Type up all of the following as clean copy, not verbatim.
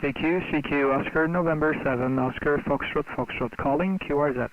CQ, Oscar November 7, Oscar Foxtrot, calling QRZ.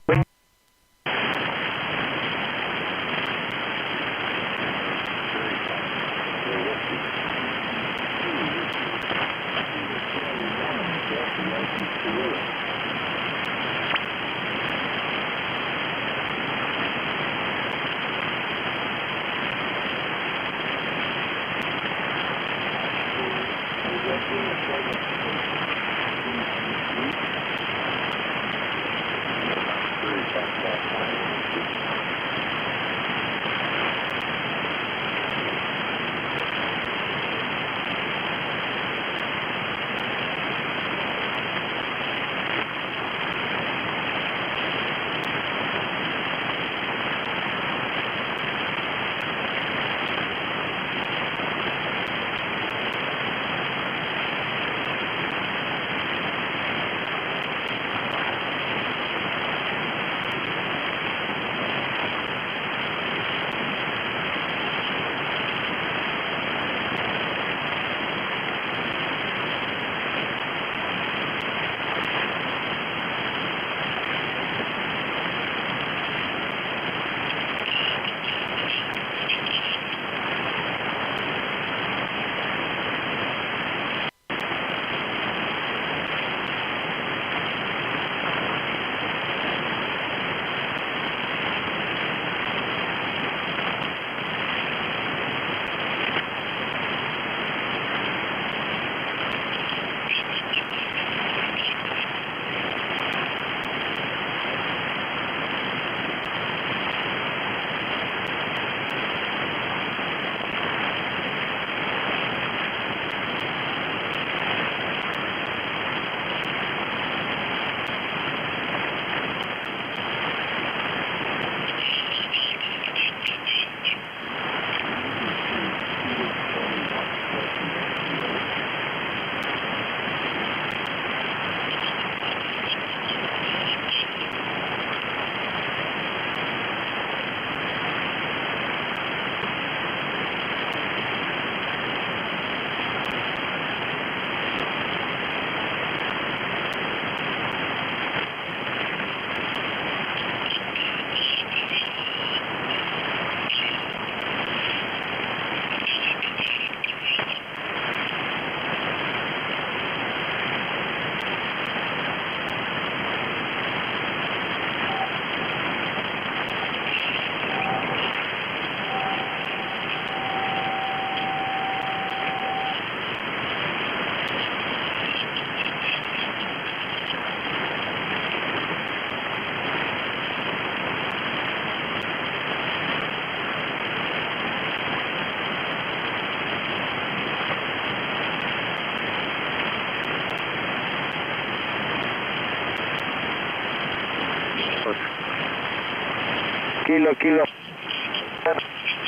Kilo.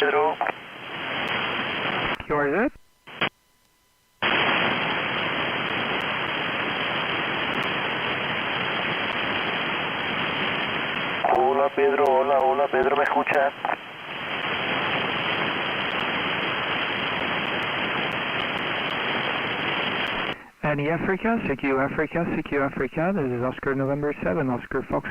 Pedro. QRZ? Hola Pedro, ¿me escucha? Any Africa, CQ Africa, this is Oscar November 7, Oscar Fox.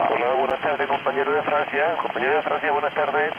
Hola, buenas tardes, compañero de Francia, buenas tardes.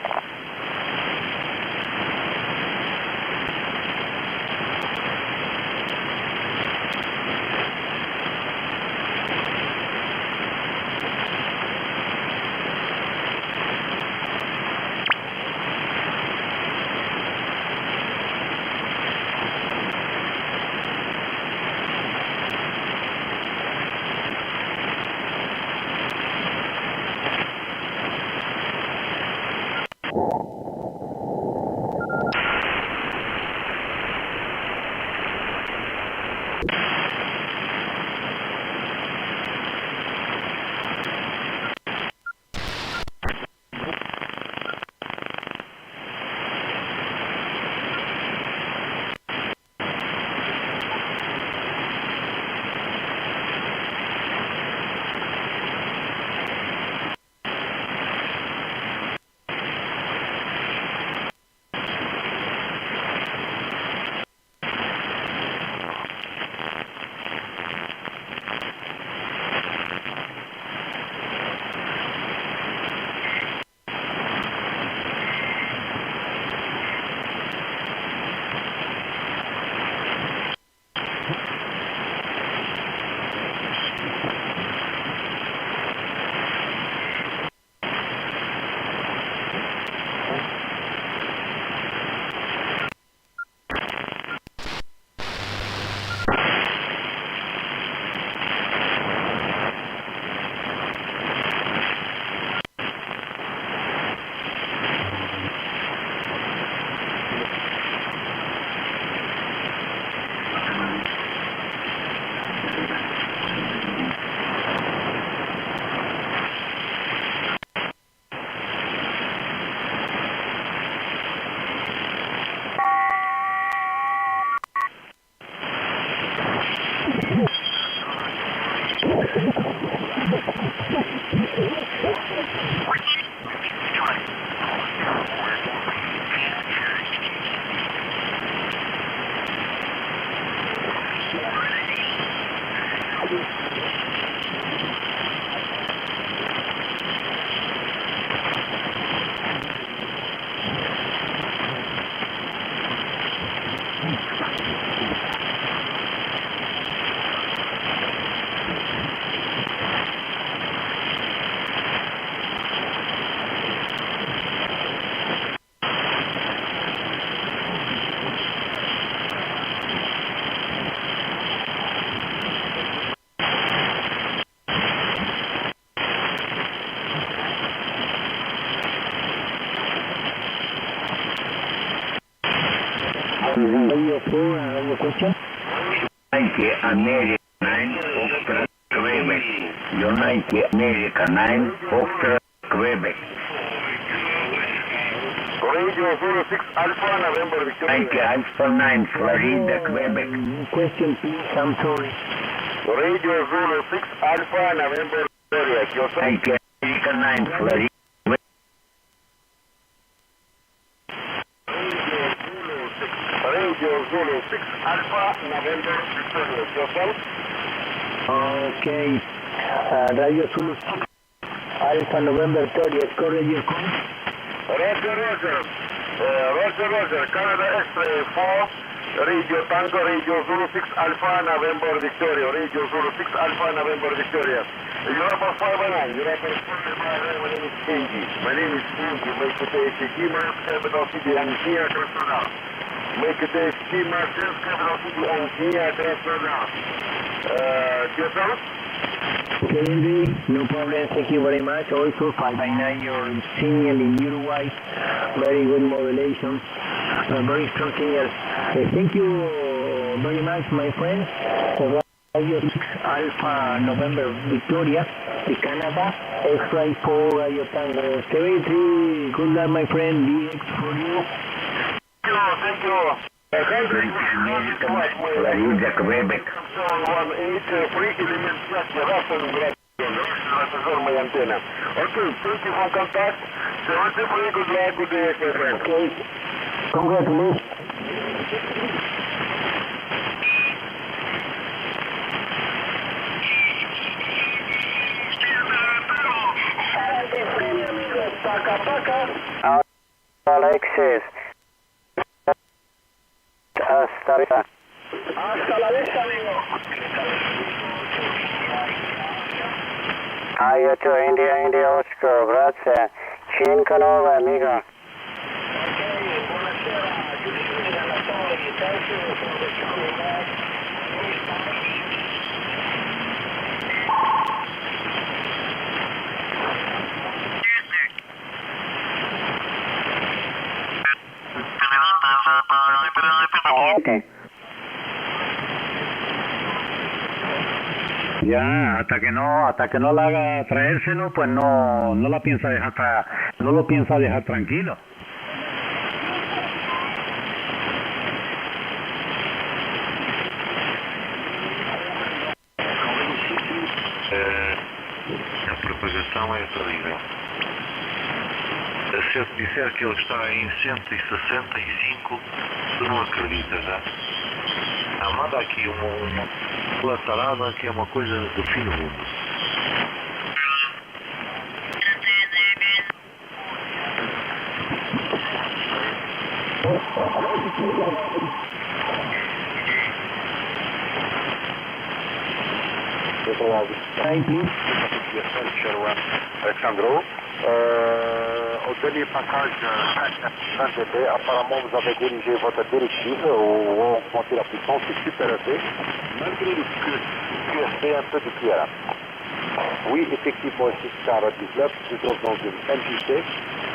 Radio 4, your question? Yankee America 9, Foxtrot Quebec. Yankee America 9, Foxtrot Quebec. Radio 06 Alpha, November Victoria. Yankee Alpha 9, Florida, Quebec. Question please, I'm sorry. Radio 06 Alpha, November Victoria. Yankee America 9, Florida. Radio 06 Alpha, November Victoria. Yourself? Okay. Radio Zulu 6, Alpha November 30, correct your call? Roger, Roger. Roger. Canada X-ray 4. Radio Tango, Radio Zulu 6 Alpha, November Victoria. Radio Zulu 6 Alpha, November Victoria. Europa 519. Europa 519. My name is Kenji. Make it a Shikima, capital city, and here, Krasnodar. Make it a Shikima, capital city, and here, Krasnodar. Yourself? Okay, no problem. Thank you very much. Also, 599, your signal in Uruguay. Very good modulation. Very strong signal. Thank you very much, my friend. Radio 6 Alpha November Victoria, the Canada, X-ray 4 Radio Tango 73. Good luck, my friend. DX for you. Thank you. Yankee America 9, Florida, Quebec. 18 free elements my antenna. Okay, thank you for contact. 73, good luck, good day, my friend. Okay. Congratulations. Alexis. Hasta la vista, amigo. Aiuto, India, Oscar, grazie. 5-9, amico. Ya, hasta que no la haga traérselo, pues no la piensa dejar no lo piensa dejar tranquilo. A propagação é terrível. Se eu te disser que ele está em 165, tu não acreditas, já? Manda aqui uma platarada que é uma coisa do fim do mundo. Alexandro, au dernier passage HF20DB, apparemment vous avez dirigé votre directive ou augmenté la puissance, c'est super élevé, malgré le QSP un peu de QRM. Oui, effectivement, ici Star 19, nous sommes dans une MJC.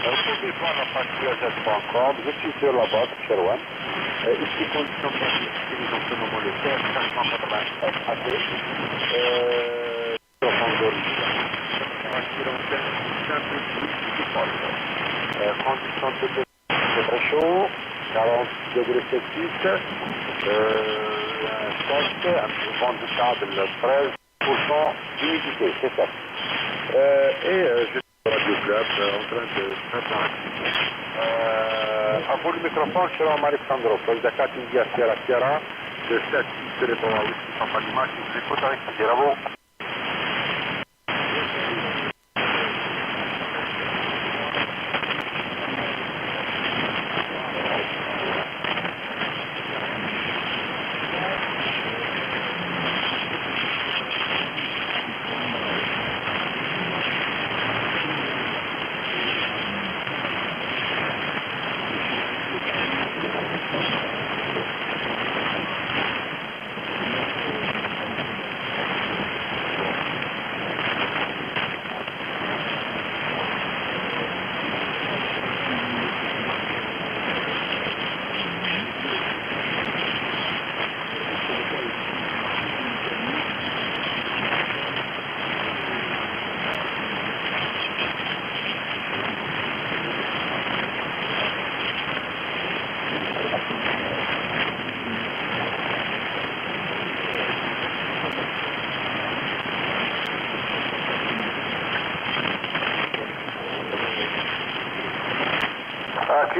Vous pouvez voir la page QSS.com, je suis sur la boîte, Sherwan. Ici, conditions de utilisons en ce moment le TF 580 conditions de c'est très chaud, 40 degrés Celsius, sec, un vent de sable 13% d'humidité, c'est ça. Et je suis au Radio Club en train de préparer. A vous le microphone, je suis en Alexandro, da India Sierra Sierra, de 7 répond à Whisky Papa Lima, qui vous écoute avec plaisir à vous.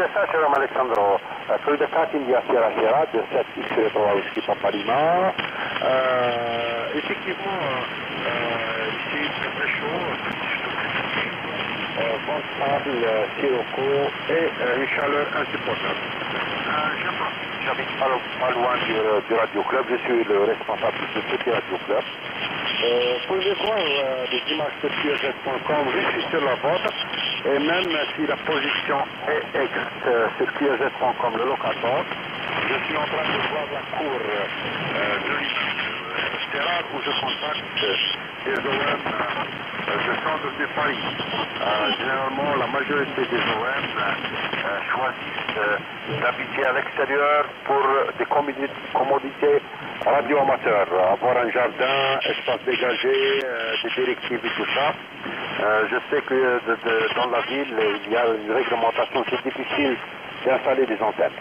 QSH, Sierra Alexandro, Quebec India Sierra Sierra, de 7 X3 Whisky Papa Lima. Effectivement, ici très très chaud, vent stable, sirocco et une chaleur insupportable. J'habite pas loin du Radio Club, je suis le responsable de ce Radio Club. Vous pouvez voir des images de QSS.com, je suis sur la vôtre, et même si la position est exacte sur QSS.com, le locateur, je suis en train de voir la cour de l'image. C'est rare où je contacte des OM de centre de Paris. Généralement, la majorité des OM choisissent d'habiter à l'extérieur pour des commodités radio-amateurs, avoir un jardin, espace dégagé, des directives et tout ça. Je sais que dans la ville, il y a une réglementation, c'est difficile d'installer des antennes.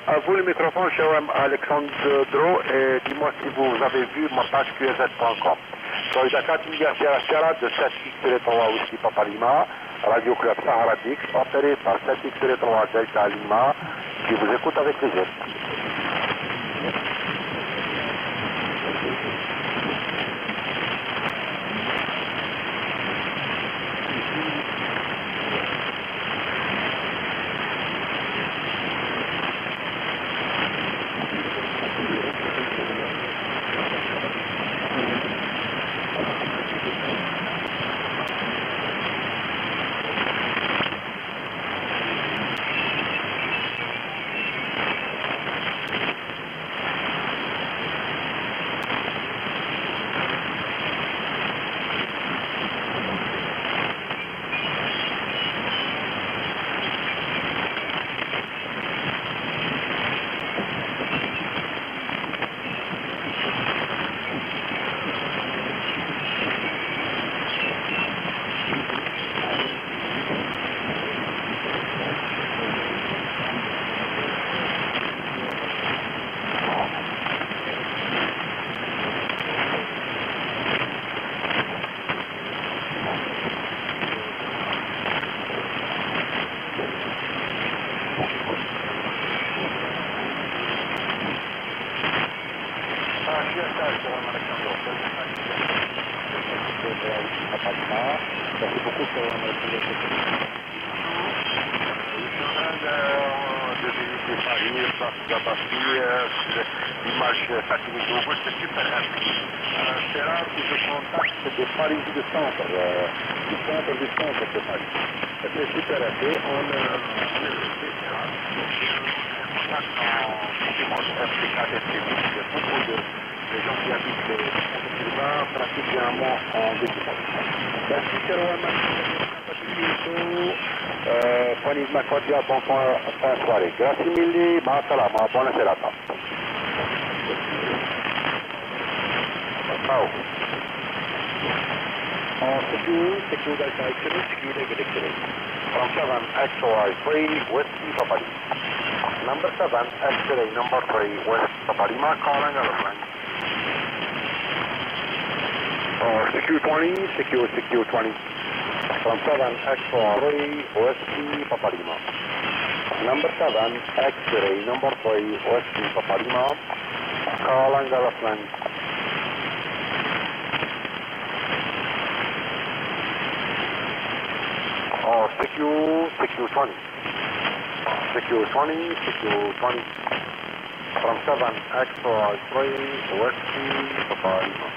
À vous le microphone, cher Alexandro, et dis-moi si vous avez vu ma page QSZ.com. Quebec India Sierra Sierra de 7X3 Whisky Papa Lima, Radio Club Sahara Dix, opéré par 7X3 Delta Lima, qui vous écoute avec plaisir. Merci beaucoup pour de visiter Paris, place de la Bastille, l'image satirique de Auguste, c'est super rapide. C'est rare que je contacte des Paris du centre de Paris. C'est super rapide. On contacte en beaucoup de gens qui habitent les centres urbains, pratiquement en véhicule. Merci, cher Buonissima cordiale, buon soirée. Grazie mille, ma salama, buona serata. Ciao. Secure Delta X-ray, secure David X-ray. From 7 XOI 3, Whiskey Papa Lima. Number 7 X-ray, number 3, Whiskey Papa Lima, calling airplane. Secure 20, secure 20. From 7 X-ray 3, Whiskey Papa Lima. Number 7 X-ray, number 3, Whiskey Papa Lima, calling airplane. Secure 20. Secure 20, secure 20. From 7 X-ray 3, Whiskey Papa Lima.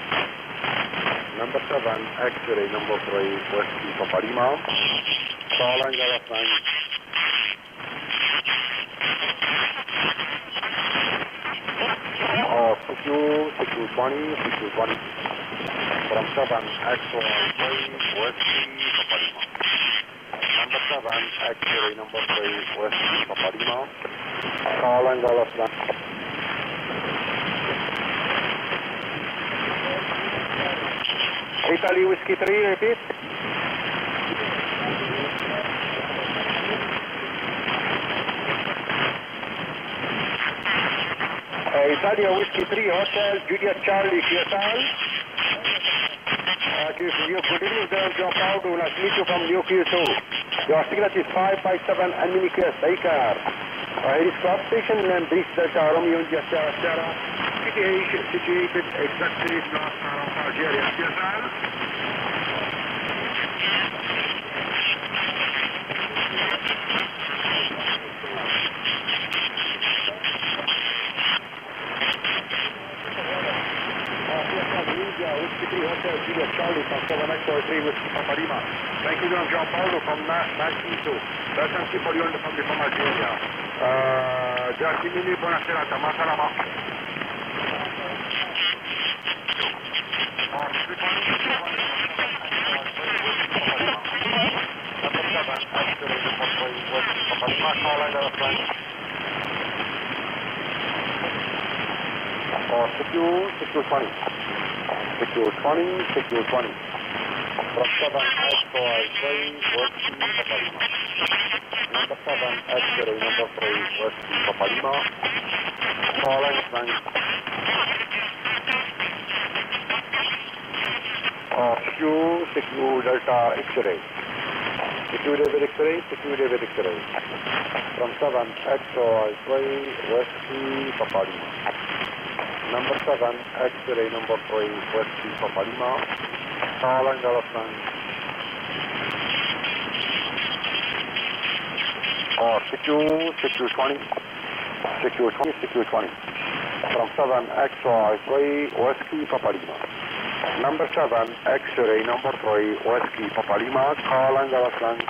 Number 7 X-ray, number 3, Whiskey Papa Lima, calling airplane. Secure 20, secure 20. From 7 X-ray 3, Whiskey Papa Lima. Number 7 X-ray, number 3, Whiskey Papa Lima, calling airplane. Italy Whiskey 3, repeat. Italia Whiskey 3, Hotel, Juliet Charlie, QSL. Good evening, John Paul, nice to meet you from New QSO. Your signal is 557 and mini clear, take care. Here is club station and this Delta Romeo India Sierra Sierra, situated exactly north of Algeria. Yes, sir. Charlie from 7 Echo 3 Whiskey Papa Lima. Thank you, John Paulo from 992. Welcome to you from Algeria. Grazie mille, buona serata, ma salama. Secure 20. Secure 20, secure 20. From 7 X-ray, Whiskey Papa Lima. Number 7 X-ray, number 3 Whiskey Papa Lima. Calling thanks. Secure Delta X-ray. Secure David X-ray, secure David X-ray. From 7 X-ray, Whiskey Papa Lima. Number 7, X-ray, number 3, Whiskey Papa Lima, calling elephant. Secure 20, secure 20, secure 20. From 7, X-ray, 3, Whiskey Papa Lima. Number 7, X-ray, number 3, Whiskey Papa Lima, calling elephant.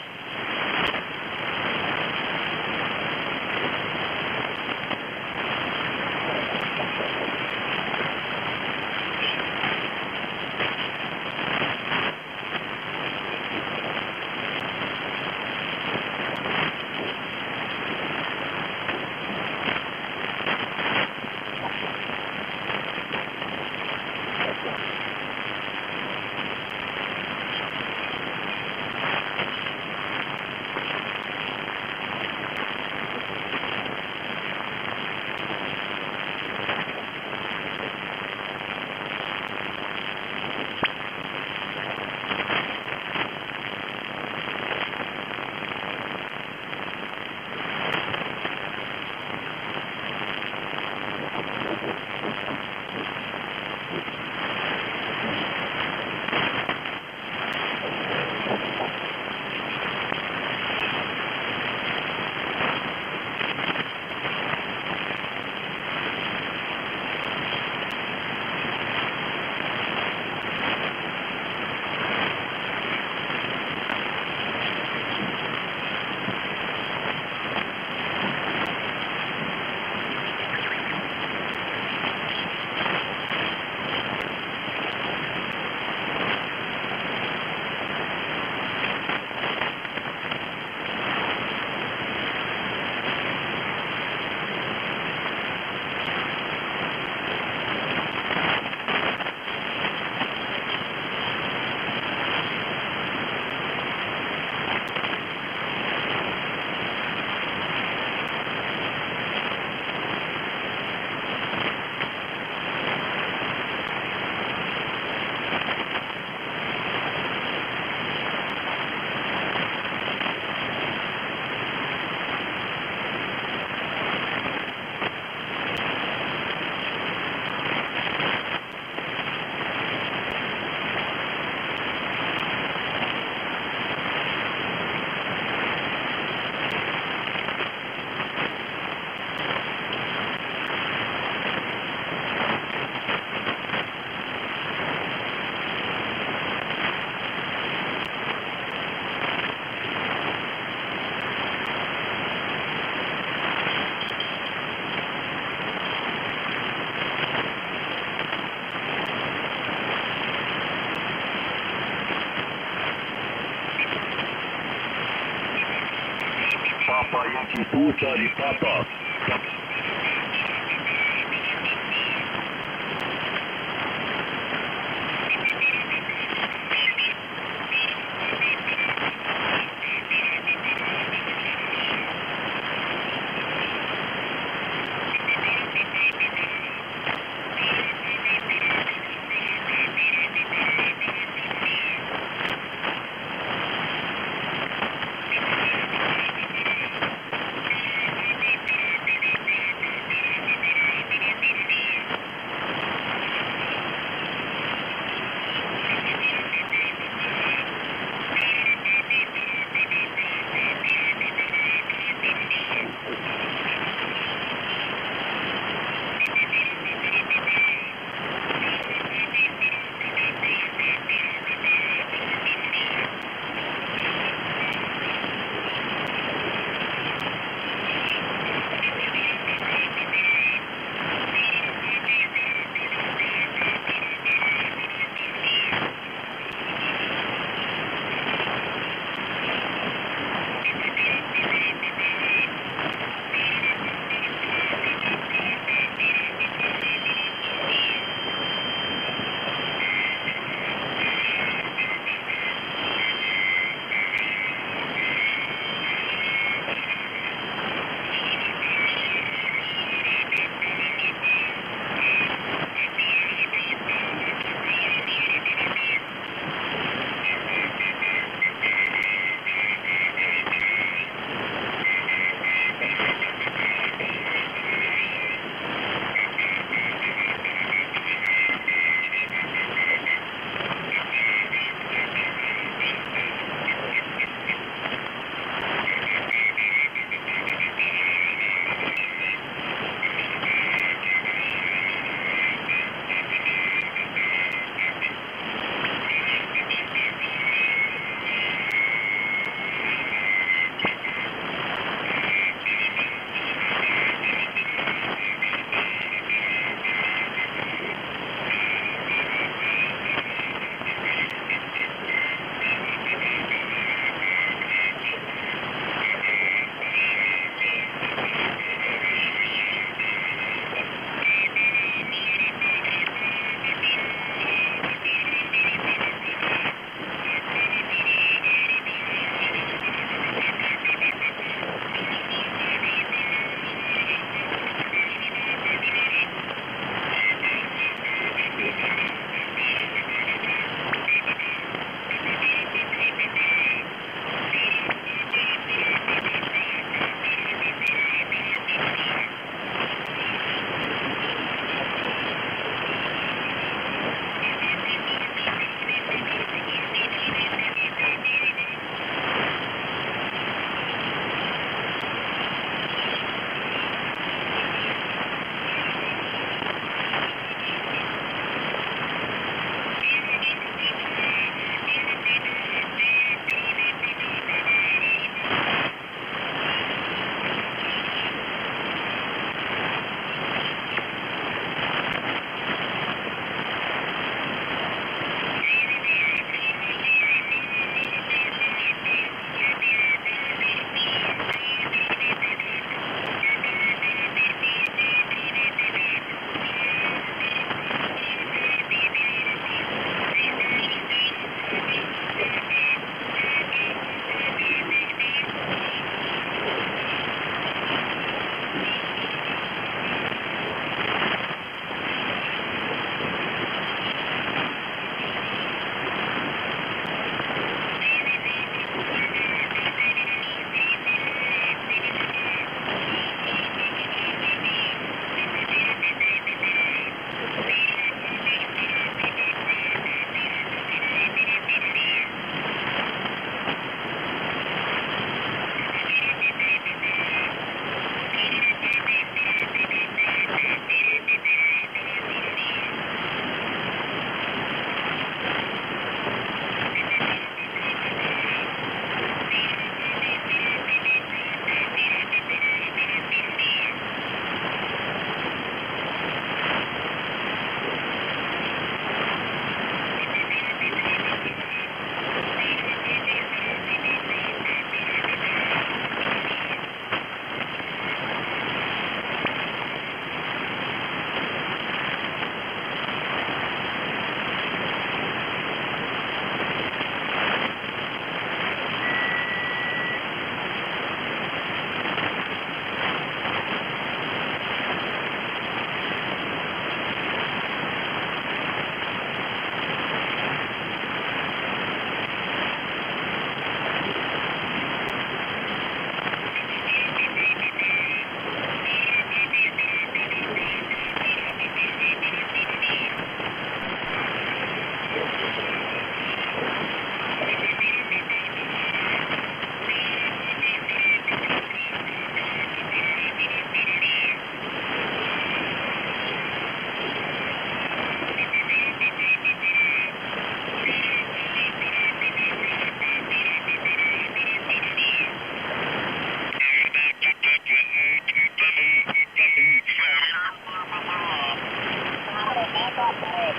Papa Yankee 2 Charlie Papa.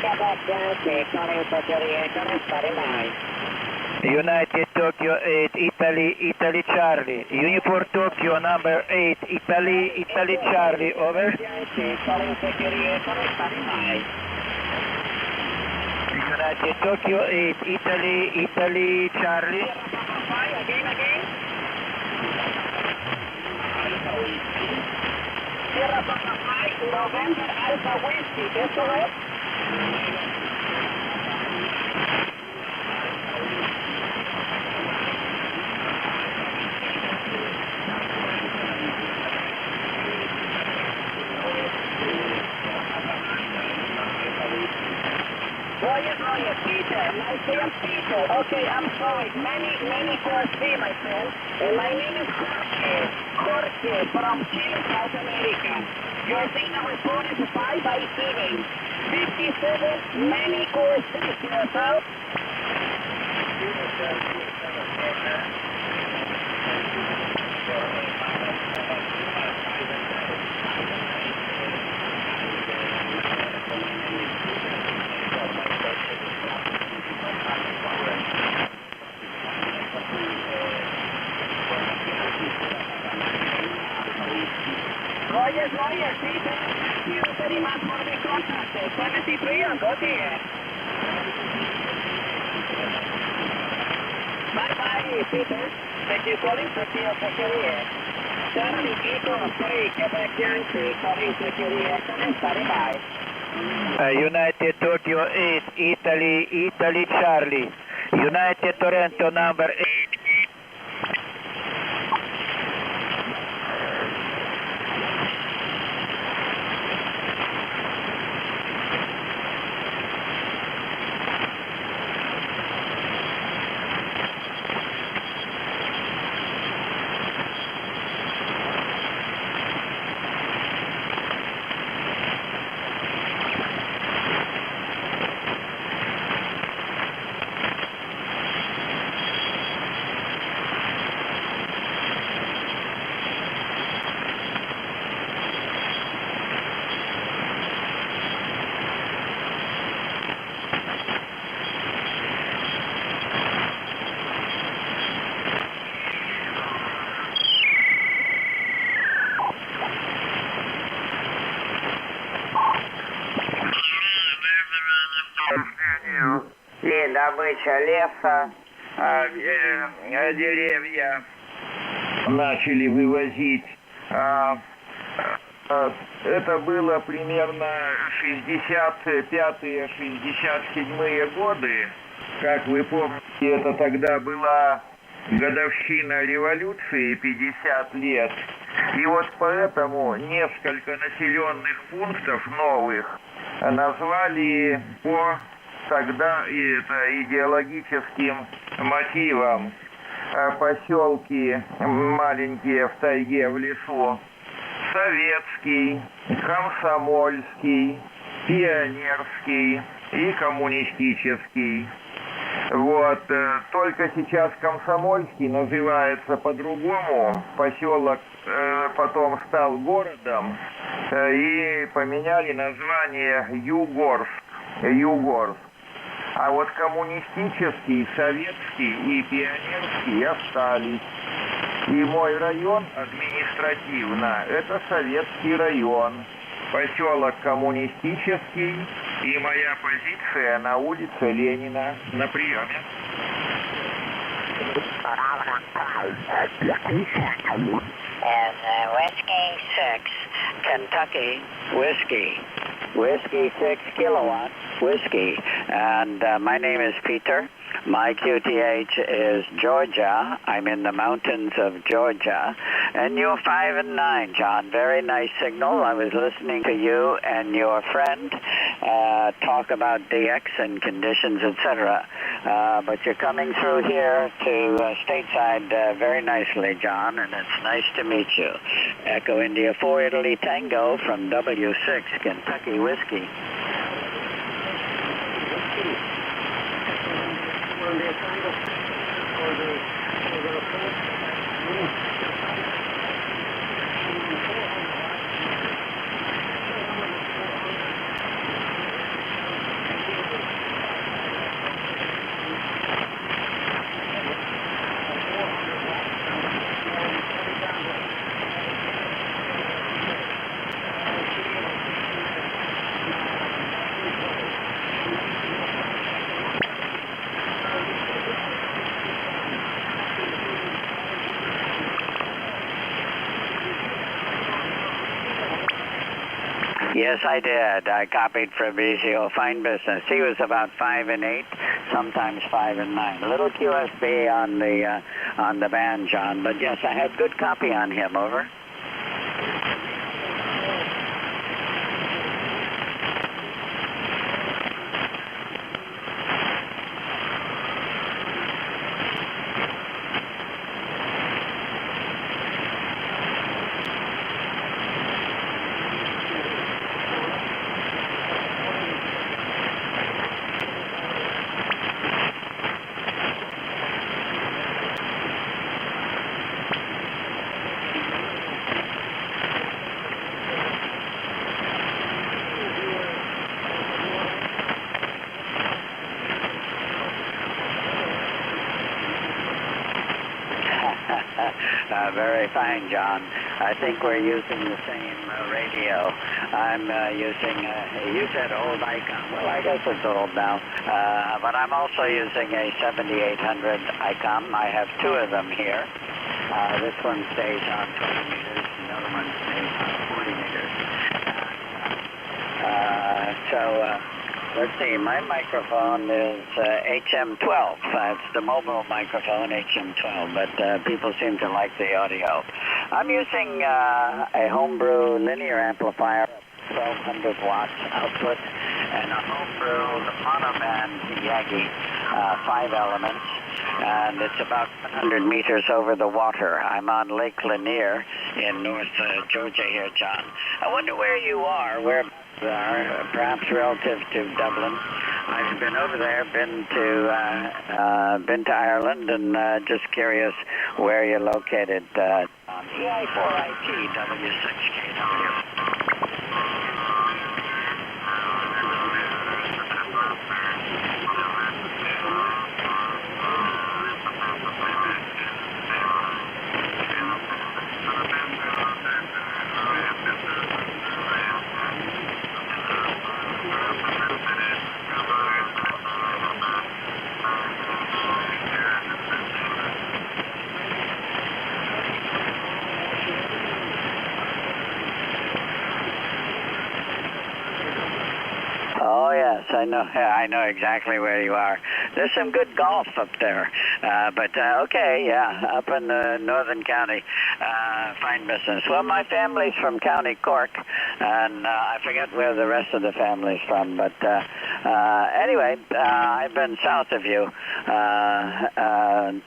Quebec Yankee, calling for Juliet, standing by. United Tokyo 8, Italy Charlie. Uniform Tokyo number 8, Italy Charlie, over. Calling for Juliet, standing by. United Tokyo 8, Italy Charlie. Again. Sierra Papa 5, November Alpha Whiskey, that's correct? Roger, Peter, my friend Peter. Okay, I'm sorry. Many calls me, my friend. My name is Jorge from Chile, South America. Your signal report is 5 by TV. 57, many calls to yourself. Roger, Peter. Thank you very much for the contact. 73 and go here. Bye, Peter. Thank you calling for the Secretary. Charlie Eagle 3, Quebec Yankee, calling Secretary. Standing by. United Tokyo 8, Italy Charlie. United Toronto number 8. И добыча леса, Деревья начали вывозить. Это было примерно 65-е, 67-е годы. Как вы помните, это тогда была годовщина революции, 50 лет. И вот поэтому несколько населенных пунктов новых назвали по тогда идеологическим мотивам. Поселки маленькие в тайге, в лесу. Советский, Комсомольский, Пионерский и Коммунистический. Вот, только сейчас Комсомольский называется по-другому. Поселок потом стал городом и поменяли название Югорск. А вот Коммунистический, Советский и Пионерский остались. И мой район административно – это Советский район. Поселок Коммунистический и моя позиция на улице Ленина на приеме. And Whiskey 6, Kentucky Whiskey 6 kilowatt, whiskey. And my name is Peter. My QTH is Georgia. I'm in the mountains of Georgia. And you're 5 and 9, John. Very nice signal. I was listening to you and your friend talk about DX and conditions, etc. But you're coming through here to stateside very nicely, John, and it's nice to meet you. Echo India 4 Italy Tango from W6 Kentucky Whiskey. Yes, I did. I copied Fabrizio. Fine business. He was about 5 and 8, sometimes 5 and 9. A little QSB on the band, John. But yes, I had good copy on him. Over. Very fine, John. I think we're using the same radio. I'm using, you said old Icon. Well, I guess it's old now. But I'm also using a 7800 Icon. I have 2 of them here. This one stays on 20 meters. The other one stays on 40 meters. Let's see, my microphone is HM12. It's the mobile microphone, HM12, but people seem to like the audio. I'm using a homebrew linear amplifier, 1200 watts output, and a homebrew monoband Yagi, 5 elements, and it's about 100 meters over the water. I'm on Lake Lanier in North Georgia here, John. I wonder where you are, where are, perhaps relative to Dublin. I've been over there, been to Ireland, and just curious where you're located. EI4IT W6KW. Oh yes, I know exactly where you are. There's some good golf up there, okay, yeah, up in the northern county, fine business. Well, my family's from County Cork, and I forget where the rest of the family's from, but anyway, I've been south of you,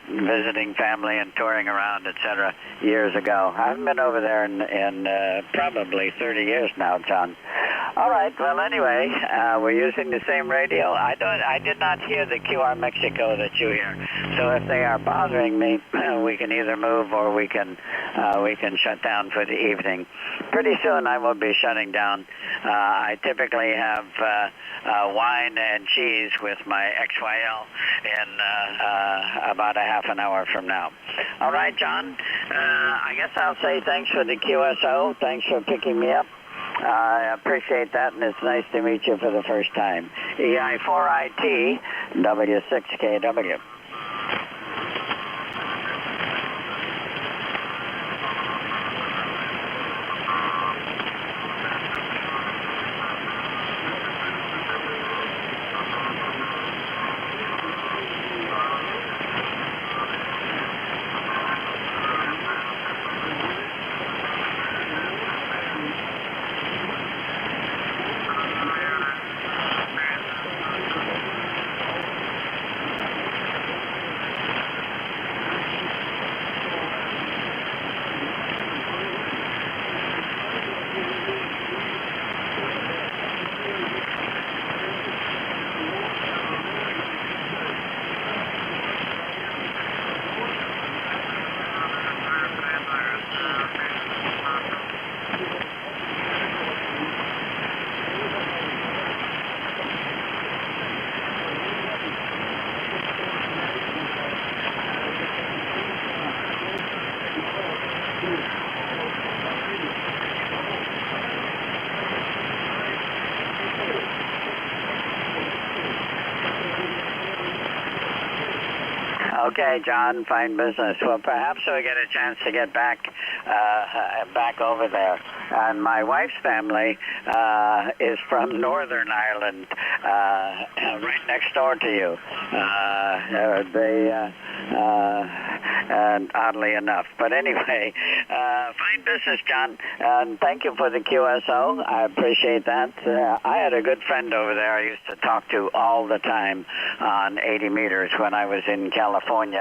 visiting family and touring around, etc. years ago. I haven't been over there in probably 30 years now, John. All right. Well, anyway, we're using the same radio. I did not hear the QR Mexico that you hear. So if they are bothering me, we can either move or we can shut down for the evening. Pretty soon I will be shutting down. I typically have wine and cheese with my XYL in about a half an hour from now. All right, John. I guess I'll say thanks for the QSO. Thanks for picking me up. I appreciate that, and it's nice to meet you for the first time. EI4IT W6KW. Okay, John, fine business. Well, perhaps we'll get a chance to get back over there. And my wife's family is from Northern Ireland, right next door to you. And oddly enough. But anyway, fine business, John. And thank you for the QSO. I appreciate that. I had a good friend over there I used to talk to all the time on 80 meters when I was in California,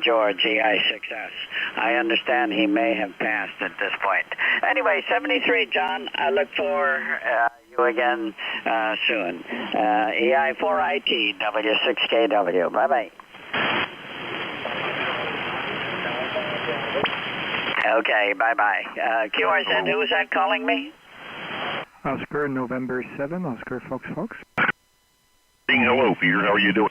George, EI6S. I understand he may have passed at this point. Anyway, 73, John, I look for you again soon. EI4IT, W6KW. Bye-bye. Okay, bye-bye. QRZ, who was that calling me? Oscar, November 7, Oscar Fox Fox. Hello, Peter. How are you doing?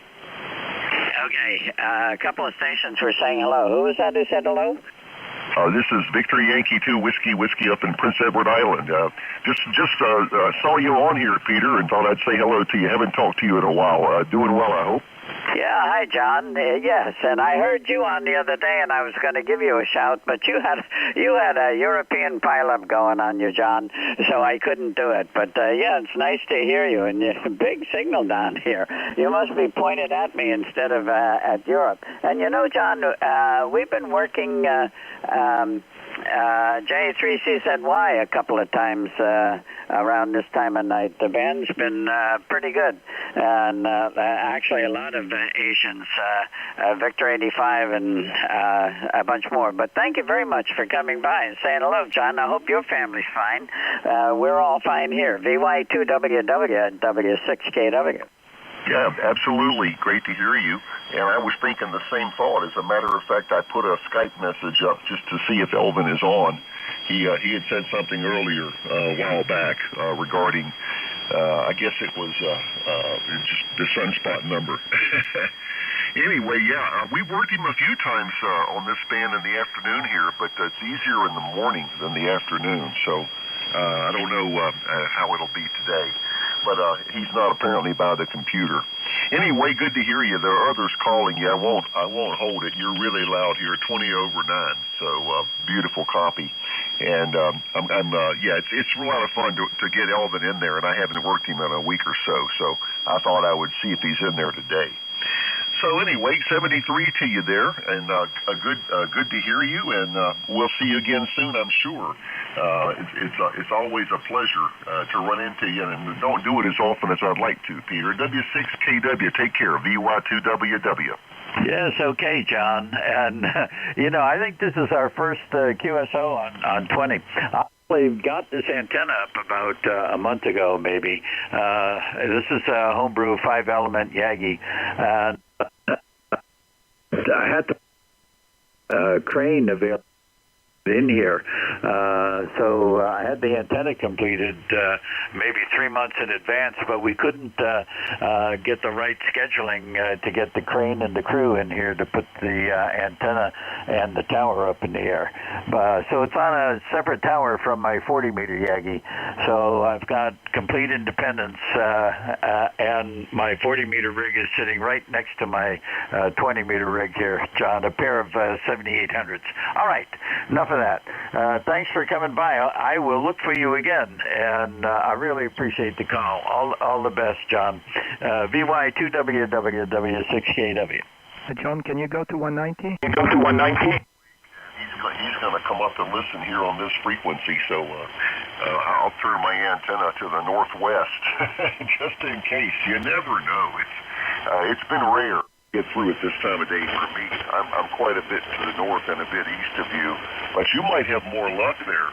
Okay, a couple of stations were saying hello. Who was that who said hello? This is Victory Yankee 2 Whiskey up in Prince Edward Island. Just saw you on here, Peter, and thought I'd say hello to you. Haven't talked to you in a while. Doing well, I hope. Yeah, hi, John. Yes, and I heard you on the other day, and I was going to give you a shout, but you had a European pileup going on you, John, so I couldn't do it. But yeah, it's nice to hear you, and big signal down here. You must be pointed at me instead of at Europe. And you know, John, we've been working J3CZY a couple of times around this time of night. The band's been pretty good, and actually a lot of Asians, Victor 85 and a bunch more. But thank you very much for coming by and saying hello, John. I hope your family's fine. We're all fine here. VY2WW and W6KW. Yeah, absolutely. Great to hear you. And I was thinking the same thought. As a matter of fact, I put a Skype message up just to see if Elvin is on. He had said something earlier a while back regarding, I guess it was just the sunspot number. Anyway, yeah, we worked him a few times on this band in the afternoon here, but it's easier in the morning than the afternoon. So I don't know how it'll be today. But he's not apparently by the computer. Anyway, good to hear you. There are others calling you. I won't hold it. You're really loud here, 20 over 9. So beautiful copy. And it's a lot of fun to get Elvin in there, and I haven't worked him in a week or so. So I thought I would see if he's in there today. So anyway, 73 to you there, and good to hear you, and we'll see you again soon, I'm sure. It's always a pleasure to run into you, and don't do it as often as I'd like to, Peter. W6KW, take care. VY2WW. Yes, okay, John. And, I think this is our first QSO on 20. We've got this antenna up about a month ago, maybe. This is a homebrew 5-element Yagi. I had the crane available in here. So I had the antenna completed maybe 3 months in advance, but we couldn't get the right scheduling to get the crane and the crew in here to put the antenna and the tower up in the air. So it's on a separate tower from my 40-meter Yagi. So I've got complete independence, and my 40-meter rig is sitting right next to my 20-meter rig here, John, a pair of 7800s. All right, enough of that. Thanks for coming by. I will look for you again, and I really appreciate the call. All the best, John. VY2WWW6KW. John, can you go to 190? He's going to come up and listen here on this frequency, so I'll turn my antenna to the northwest, just in case. You never know. It's been rare to get through at this time of day for me. I'm quite a bit to the north and a bit east of you, but you might have more luck there.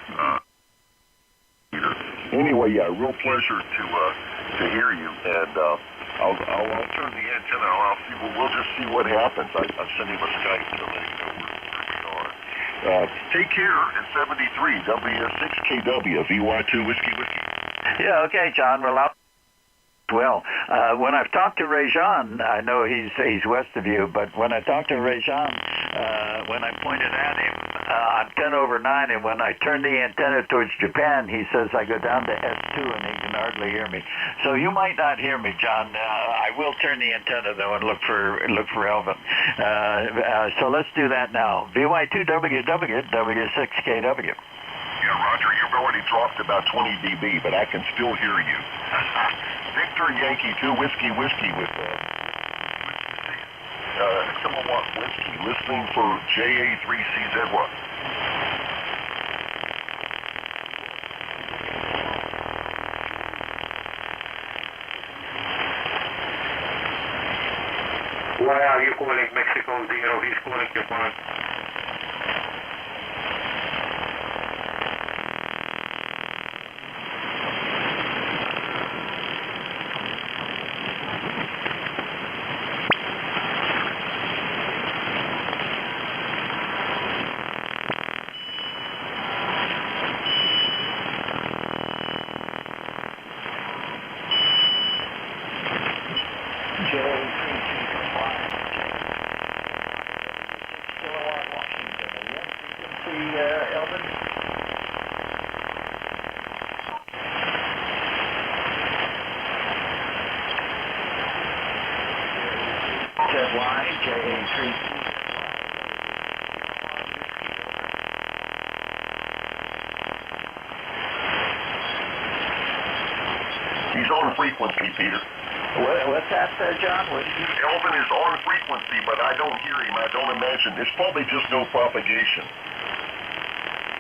Anyway, yeah, real pleasure to hear you, and I'll turn the antenna off. We'll just see what happens. I sent him a Skype to let him know where we are. Take care at 73 W6KW VY2 Whiskey. Yeah, okay, John. Well, when I've talked to Rajan, I know he's west of you, but when I talked to Rajan, when I pointed at him, I'm 10 over 9, and when I turn the antenna towards Japan, he says I go down to S2, and he can hardly hear me. So you might not hear me, John. I will turn the antenna, though, and look for Elvin. So let's do that now. VY2WW, W6KW. Yeah, Roger, you've already dropped about 20 dB, but I can still hear you. Victor Yankee 2 Whiskey Whiskey with Kilowatt Whiskey, listening for JA3CZ1. Why are you calling Mexico 0? He's calling Japan. He's on frequency, Peter. What's that, John? Elvin is on frequency, but I don't hear him. I don't imagine. It's probably just no propagation.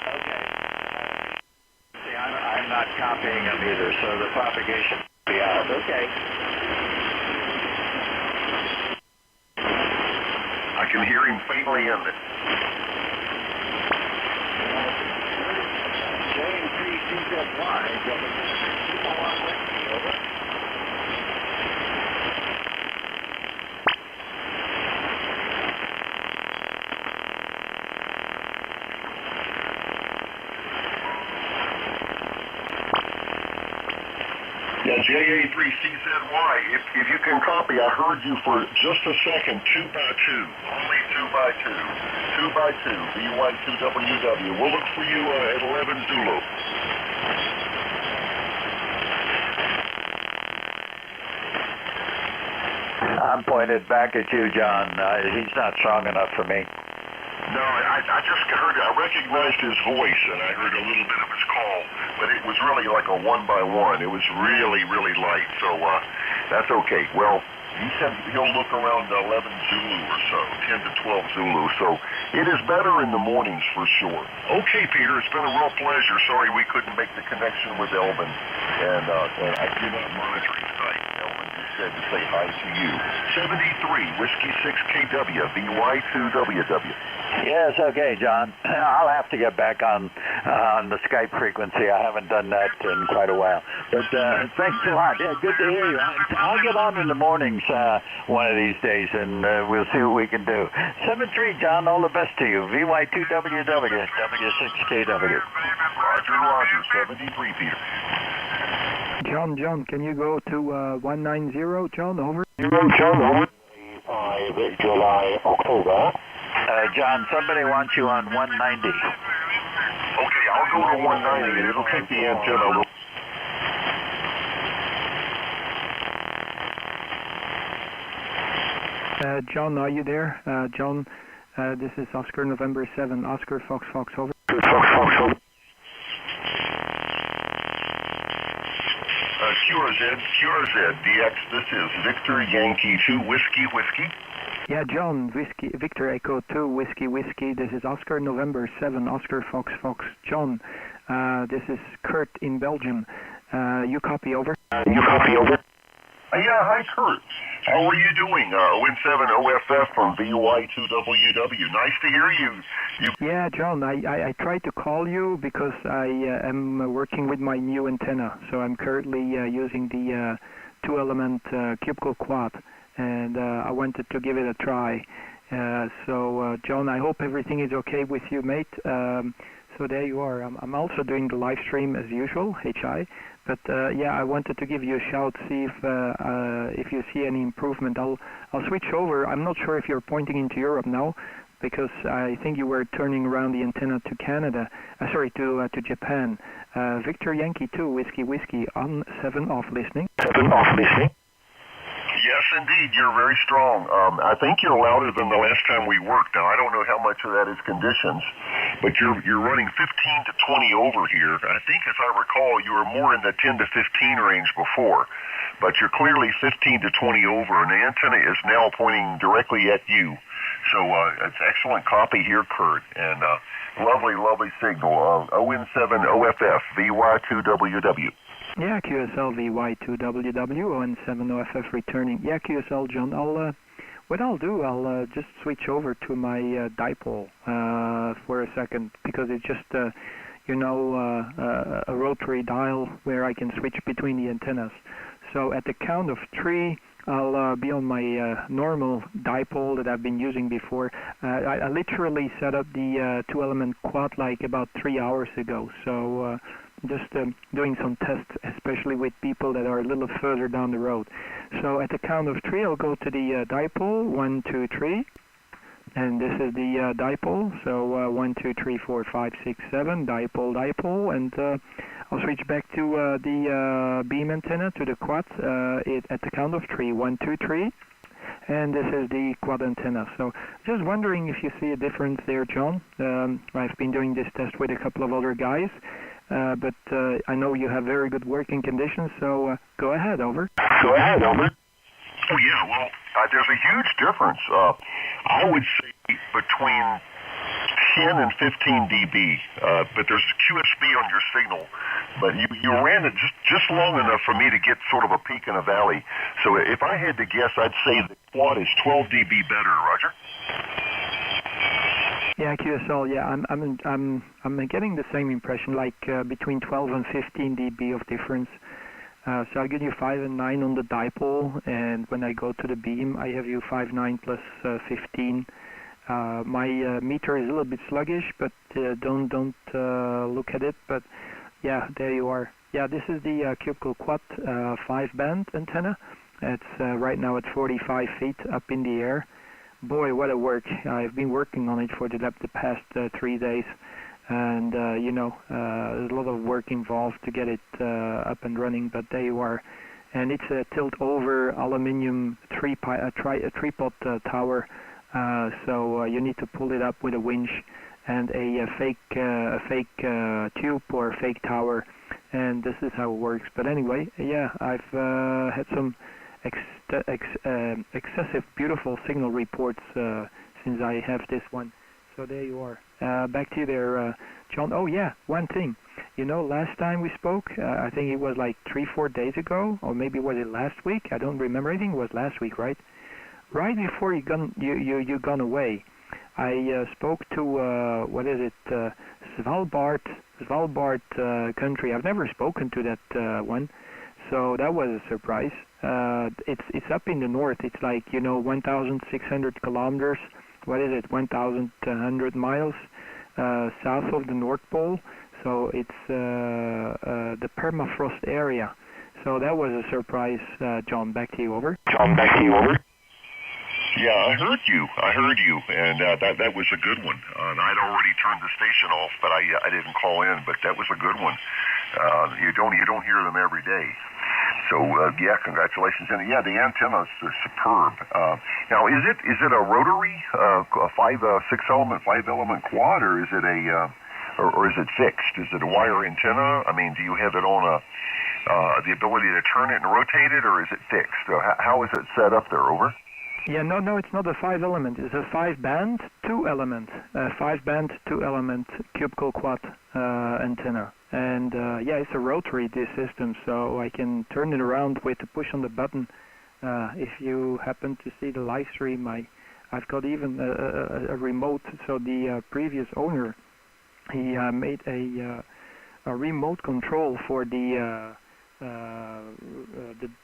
Okay. See, I'm not copying him either, so the propagation will be out. Okay. I can hear him faintly in it. Yeah, JA3CZY, if you can copy, I heard you for just a second, 2 by 2, only 2 by 2, 2 by 2, VY2WW. We'll look for you at 11 Zulu. I'm pointed back at you, John. He's not strong enough for me. No, I just heard, I recognized his voice, and I heard a little bit of his call, but it was really like a 1-by-1. It was really, really light, so that's okay. Well, he said he'll look around 11 Zulu or so, 10 to 12 Zulu, so it is better in the mornings for sure. Okay, Peter, it's been a real pleasure. Sorry we couldn't make the connection with Elvin, and I do not monitor his site. Elvin just said to say hi to you. 73, Whiskey 6KW, VY2WW. Yes, okay, John. I'll have to get back on the Skype frequency. I haven't done that in quite a while. But thanks a lot. Yeah, good to hear you. I'll get on in the mornings one of these days, and we'll see what we can do. 73, John, all the best to you. VY2WW, W6KW. Roger, 73, Peter. John, can you go to 190, John, over? John, over. 5 July, October. John, somebody wants you on 190. Okay, I'll go to 190 and it'll take the antenna. John, are you there? John, this is Oscar November 7, Oscar Fox Fox, over. Fox, over. QRZ, DX, this is Victor Yankee 2 Whiskey Whiskey. Yeah, John, Victor Echo 2 Whiskey Whiskey, this is Oscar November 7, Oscar Fox Fox. John, this is Kurt in Belgium. You copy, over? You copy, over? Yeah, hi Kurt. How are you doing? ON7OFF from VY2WW. Nice to hear you. Yeah, John, I tried to call you because I am working with my new antenna. So I'm currently using the 2-element cubical quad, and I wanted to give it a try. So, John, I hope everything is okay with you, mate. So there you are. I'm also doing the live stream as usual, HI. But yeah, I wanted to give you a shout, see if you see any improvement. I'll switch over. I'm not sure if you're pointing into Europe now, because I think you were turning around the antenna to Canada, to Japan. Victor Yankee 2, Whiskey, on 7 off listening. 7 off listening. Yes, indeed. You're very strong. I think you're louder than the last time we worked. Now, I don't know how much of that is conditions, but you're running 15 to 20 over here. I think, as I recall, you were more in the 10 to 15 range before, but you're clearly 15 to 20 over, and the antenna is now pointing directly at you. So it's excellent copy here, Kurt, and lovely signal. ON7 OFF VY2WW. Yeah, QSL VY2WW, ON7 OFF returning. Yeah, QSL, John. What I'll do, I'll just switch over to my dipole for a second, because it's just, a rotary dial where I can switch between the antennas. So at the count of 3, I'll be on my normal dipole that I've been using before. I literally set up the 2-element quad like about 3 hours ago. So just doing some tests, especially with people that are a little further down the road. So at the count of 3, I'll go to the dipole, 1, 2, 3. And this is the dipole, so 1, 2, 3, 4, 5, 6, 7, dipole, and I'll switch back to the beam antenna, to the quad, at the count of 3, 1, 2, 3, and this is the quad antenna. So just wondering if you see a difference there, John. I've been doing this test with a couple of other guys, but I know you have very good working conditions, so go ahead, over. Go ahead, over. Oh, yeah, well, there's a huge difference. I would say between 10 and 15 dB, but there's QSB on your signal. But you ran it just long enough for me to get sort of a peak in a valley. So if I had to guess, I'd say the quad is 12 dB better, Roger? Yeah, QSL, yeah, I'm getting the same impression, like between 12 and 15 dB of difference. So I'll give you 5 and 9 on the dipole, and when I go to the beam, I have you 5, 9 plus 15. My meter is a little bit sluggish, but don't look at it. But yeah, there you are. Yeah, this is the cubical quad 5-band antenna. It's right now at 45 feet up in the air. Boy, what a work! I've been working on it for the past 3 days. And, there's a lot of work involved to get it up and running, but there you are. And it's a tilt-over aluminum tripod tower, so you need to pull it up with a winch and a fake tube or fake tower, and this is how it works. But anyway, yeah, I've had some excessive beautiful signal reports since I have this one. So there you are. Back to you there, John. Oh yeah, one thing. Last time we spoke, I think it was like 3-4 days ago, or maybe was it last week? I don't remember. I think it was last week, right? Right before you gone away, I spoke to Svalbard country. I've never spoken to that one, so that was a surprise. It's up in the north. It's like 1,600 kilometers. What is it, 1,100 miles south of the North Pole. So it's the permafrost area. So that was a surprise, John. Back to you, over. John, back to you, over. Yeah, I heard you, and that was a good one. I'd already turned the station off, but I didn't call in. But that was a good one. You don't hear them every day. So yeah, congratulations, and yeah, the antennas are superb. Now, is it a rotary, a 5-element quad, or is it or is it fixed? Is it a wire antenna? I mean, do you have it on the ability to turn it and rotate it, or is it fixed? How is it set up there, over? Yeah, no, it's not a 5-element. It's a 5-band 2-element, 5-band 2-element cubical quad antenna. And yeah, it's a rotary, this system, so I can turn it around with the push on the button. If you happen to see the live stream, I've got even a remote. So the previous owner, he made a remote control for the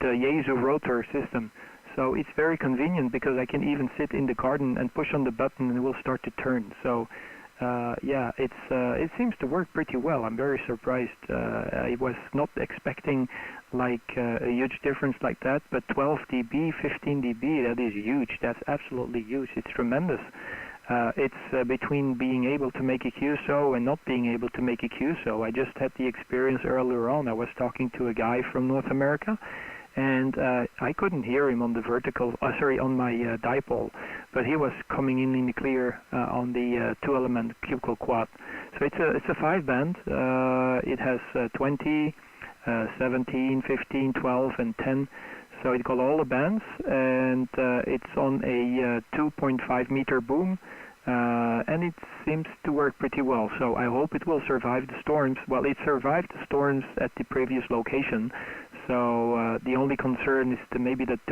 Yaesu rotor system. So it's very convenient because I can even sit in the garden and push on the button and it will start to turn. So yeah, it seems to work pretty well. I'm very surprised. I was not expecting like a huge difference like that, but 12 dB, 15 dB, that is huge. That's absolutely huge. It's tremendous. it's between being able to make a QSO and not being able to make a QSO. I just had the experience earlier on. I was talking to a guy from North America, and I couldn't hear him on the on my dipole, but he was coming in the clear on the 2-element cubical quad. So it's a 5-band. It has 20, 17, 15, 12, and 10. So it got all the bands, and it's on a 2.5 meter boom, and it seems to work pretty well. So I hope it will survive the storms. Well, it survived the storms at the previous location. So the only concern is to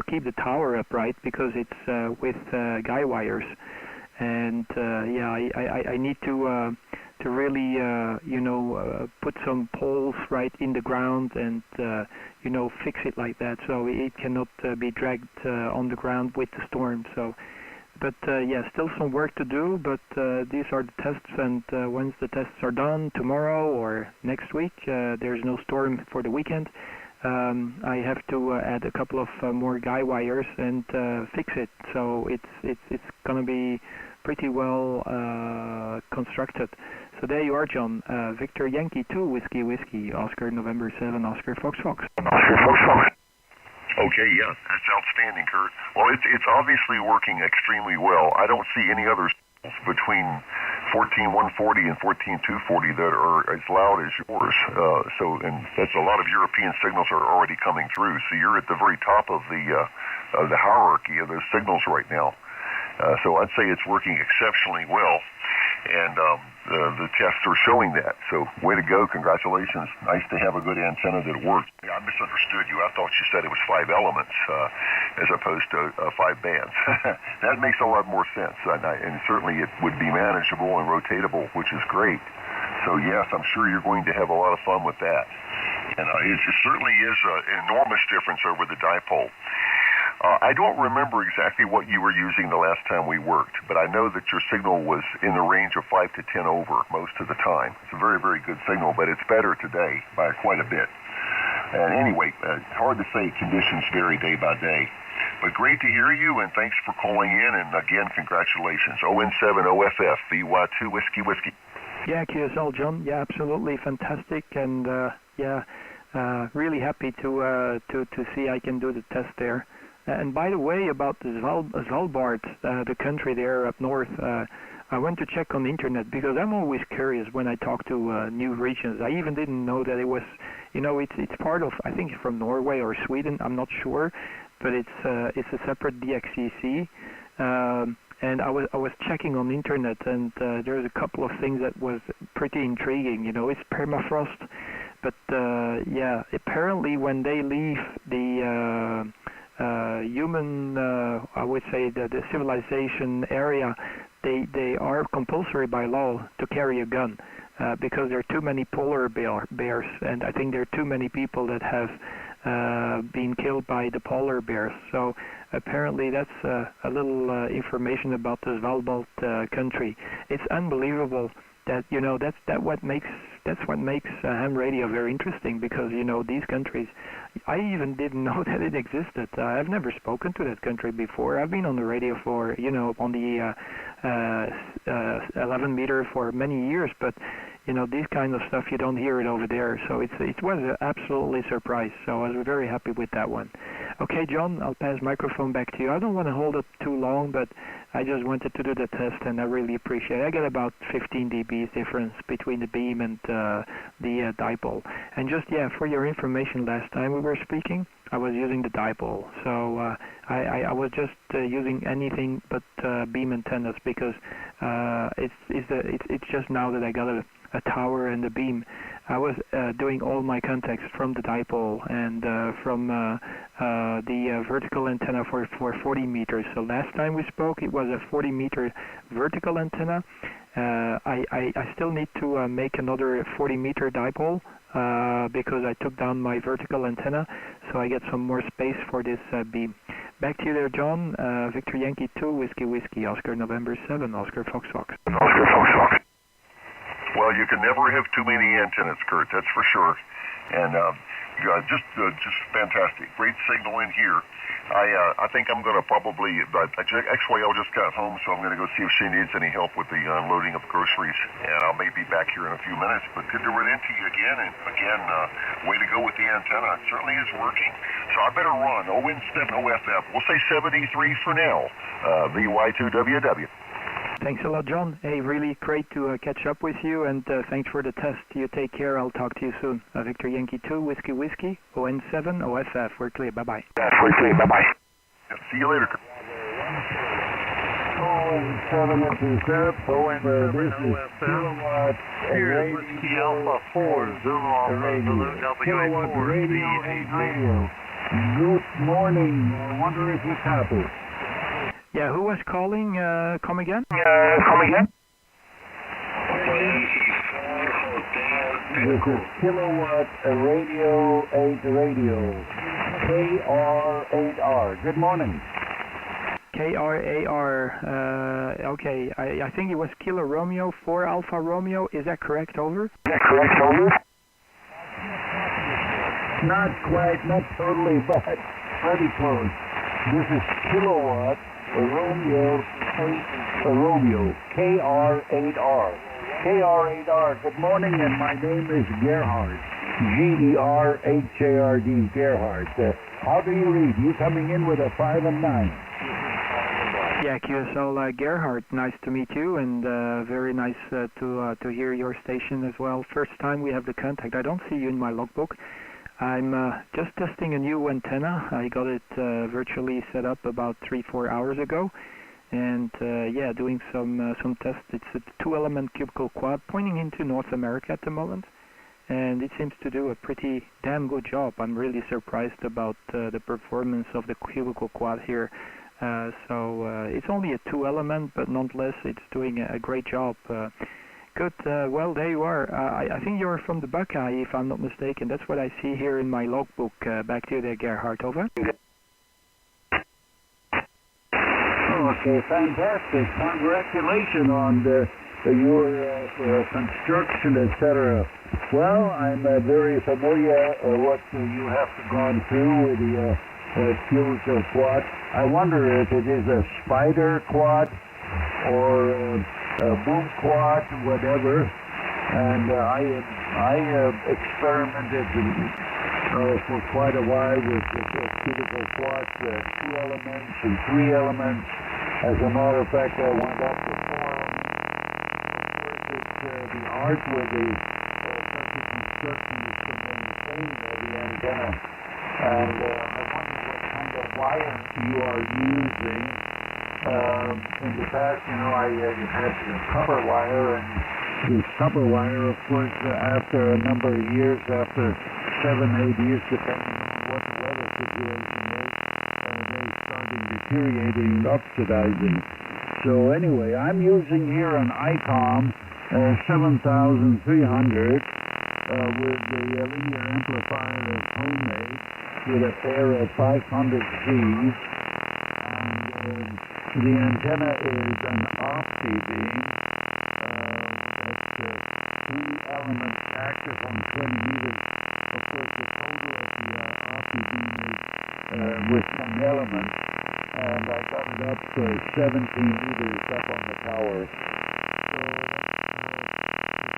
keep the tower upright, because it's with guy wires, and I need to really put some poles right in the ground and fix it like that, so it cannot be dragged on the ground with the storm. So, but still some work to do. But these are the tests, and once the tests are done, tomorrow or next week, there's no storm for the weekend. I have to add a couple of more guy wires and fix it. So it's going to be pretty well constructed. So there you are, John. Victor Yankee 2 Whiskey Oscar November 7 Oscar Fox. Okay, yeah, that's outstanding, Kurt. Well, it's obviously working extremely well. I don't see any others between 14.140 and 14.240 that are as loud as yours. And that's a lot of European signals are already coming through. So you're at the very top of the hierarchy of those signals right now. So I'd say it's working exceptionally well, and the tests are showing that. So way to go, congratulations. Nice to have a good antenna that works. I misunderstood you. I thought you said it was 5 elements as opposed to 5 bands. That makes a lot more sense, and certainly it would be manageable and rotatable, which is great. So yes, I'm sure you're going to have a lot of fun with that. And it certainly is an enormous difference over the dipole. I don't remember exactly what you were using the last time we worked, but I know that your signal was in the range of 5 to 10 over most of the time. It's a very, very good signal, but it's better today by quite a bit. And anyway, hard to say, conditions vary day by day. But great to hear you, and thanks for calling in, and again, congratulations. ON7 OFF, VY2 Whiskey. Yeah, QSL, John. Yeah, absolutely fantastic, and really happy to see I can do the test there. And by the way, about the Svalbard, the country there up north, I went to check on the internet, because I'm always curious when I talk to new regions. I even didn't know that it was, it's part of, I think it's from Norway or Sweden, I'm not sure, but it's a separate DXCC. And I was checking on the internet, and there's a couple of things that was pretty intriguing. It's permafrost, but apparently when they leave the human, I would say the civilization area, they are compulsory by law to carry a gun, because there are too many polar bears, and I think there are too many people that have been killed by the polar bears. So apparently that's a little information about the Svalbard country. It's unbelievable that that's what makes ham radio very interesting, because these countries, I even didn't know that it existed. I've never spoken to that country before. I've been on the radio for on the 11 meter for many years, but these kind of stuff, you don't hear it over there. So it was absolutely a surprise. So I was very happy with that one. Okay, John, I'll pass microphone back to you. I don't want to hold it too long, but I just wanted to do the test, and I really appreciate it. I get about 15 dBs difference between the beam and the dipole. And just, for your information, last time we were speaking, I was using the dipole. So I was just using anything but beam antennas, because it's just now that I got a tower and a beam. I was doing all my contacts from the dipole and from the vertical antenna for 40 meters. So last time we spoke, it was a 40 meter vertical antenna. I still need to make another 40 meter dipole, because I took down my vertical antenna, so I get some more space for this beam. Back to you there, John. Victor Yankee 2 Whiskey Oscar November 7 Oscar Fox. Well, you can never have too many antennas, Kurt, that's for sure. And Just fantastic. Great signal in here. I think I'm going to probably, X-Way just got home, so I'm going to go see if she needs any help with the unloading of groceries, and I'll maybe be back here in a few minutes, but good to run into you again, and again, way to go with the antenna. It certainly is working. So I better run. ON7 OFF. We'll say 73 for now. VY2WW. Thanks a lot, John. Hey, really great to catch up with you, and thanks for the test. You take care. I'll talk to you soon. Victor Yankee 2, Whiskey Whiskey, ON7 OFF. We're clear. Bye-bye. We're clear. Bye-bye. See you later. ON7 intercept. This is Kilowatt Here's Whiskey Alpha 4, Zulu Radio. Kilowatt WA4, Radio 8 Radio. Good morning. I wonder if you copy. Yeah, who was calling? Come again? This is Kilowatt Radio 8 Radio. KR8R. Good morning. KRAR. Okay, I think it was Kilo Romeo 4 Alpha Romeo. Is that correct? Over? Not quite, not totally, but pretty close. This is Kilowatt Romeo 8 Romeo, KR8R. KR8R, good morning, and my name is Gerhard. Gerhard. Gerhard. How do you read? You coming in with a 5 and 9? Yeah, QSL Gerhard, nice to meet you, and very nice to hear your station as well. First time we have the contact. I don't see you in my logbook. I'm just testing a new antenna. I got it virtually set up about 3-4 hours ago, and yeah, doing some tests. It's a 2-element cubical quad pointing into North America at the moment, and it seems to do a pretty damn good job. I'm really surprised about the performance of the cubical quad here. So it's only a 2-element, but nonetheless, it's doing a great job. Good. Well, there you are. I think you're from the Buckeye, if I'm not mistaken. That's what I see here in my logbook. Back to you there, Gerhard. Over. Okay, fantastic. Congratulations on your construction, etc. Well, I'm very familiar what you have gone through with the cubical quad. I wonder if it is a spider quad or a boom quad, whatever. And I experimented for quite a while with cubical quads, 2 elements and 3 elements. As a matter of fact, I went up to 4 elements. The art with the circuit construction is to maintain the antenna. And I wonder what kind of wire you are using. In the past, you know, I had copper wire, and the copper wire, of course, after a number of years, after 7-8 years, depending on what the weather situation is, they started deteriorating, oxidizing. So anyway, I'm using here an ICOM 7300 with the linear amplifier that's homemade with a pair of 500Cs. And the antenna is an opti-beam. That's 3 elements active on 20 meters. Of course, the total of the opti-beam is with some elements. And I got it up to 17 meters up on the tower. So,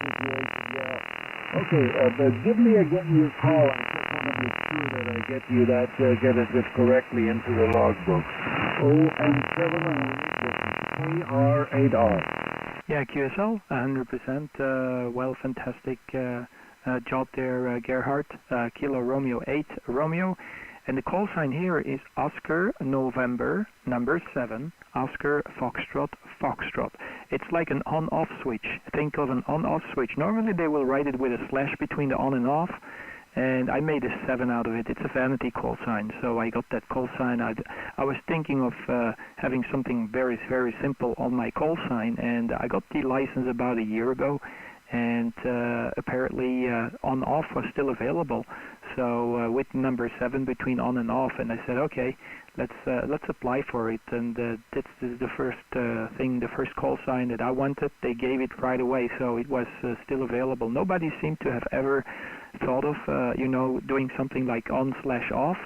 situation, yeah. Okay, but give me again your call. I just want to make sure that I get you that, get it correctly into the logbook. ON7 KR8R. Yeah, QSL, 100%. Well, fantastic job there, Gerhard. Kilo Romeo 8 Romeo. And the call sign here is Oscar November number 7, Oscar Foxtrot Foxtrot. It's like an on-off switch. Think of an on-off switch. Normally they will write it with a slash between the on and off, and I made a 7 out of it. It's a vanity call sign, so I got that call sign. I was thinking of having something very, very simple on my call sign, and I got the license about a year ago, and apparently on-off was still available. So with number 7 between on and off, and I said, okay, let's apply for it. And this is the first thing, the first call sign that I wanted. They gave it right away, so it was still available. Nobody seemed to have ever thought of, doing something like on/off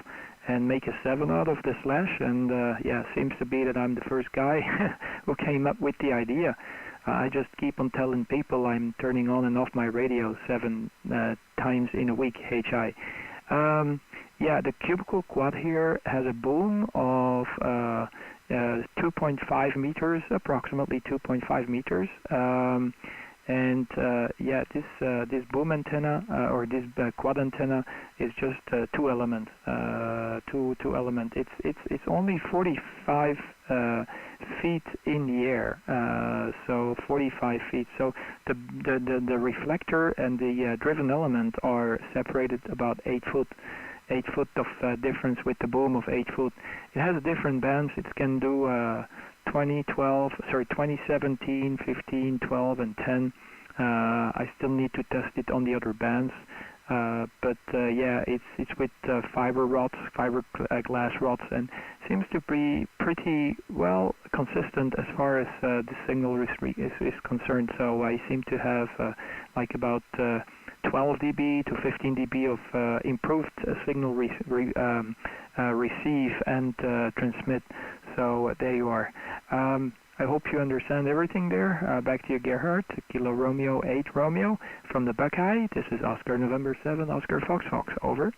and make a 7 out of the slash, and seems to be that I'm the first guy who came up with the idea. I just keep on telling people I'm turning on and off my radio 7 times in a week, HI. The cubicle quad here has a boom of 2.5 meters, approximately 2.5 meters. This boom antenna or this quad antenna is just 2 element. Two element. It's only 45 feet in the air. So 45 feet. So the reflector and the driven element are separated about 8 foot. 8 foot of difference with the boom of 8 foot. It has different bands. It can do 20, 17, 15, 12, and 10. I still need to test it on the other bands. It's with fiberglass rods, and seems to be pretty well consistent as far as the signal is concerned. So I seem to have about 12 dB to 15 dB of improved signal receive and transmit. So there you are. I hope you understand everything there. Back to you, Gerhard. Kilo Romeo 8 Romeo from the Buckeye. This is Oscar November 7, Oscar Fox Fox. Over.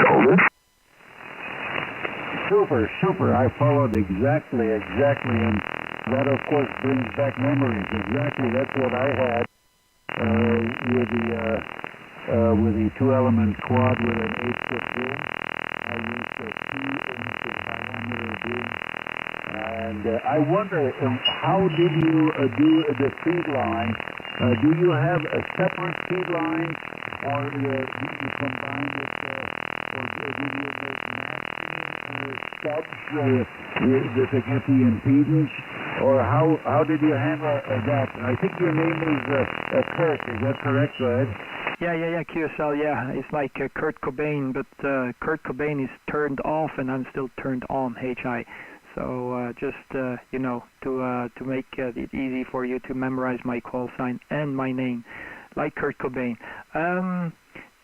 Over. Super. I followed exactly, and that of course brings back memories. Exactly, that's what I had with the 2-element quad with an 8-foot boom. I used a 2-inch diameter boom. And I wonder, how did you do the feed line? Do you have a separate feed line, or do you combine it, or do you make matching stubs to get the impedance? Or how did you handle that? I think your name is Kurt, is that correct, Ed? Yeah, QSL, yeah. It's like Kurt Cobain, but Kurt Cobain is turned off and I'm still turned on, HI. So to make it easy for you to memorize my call sign and my name, like Kurt Cobain.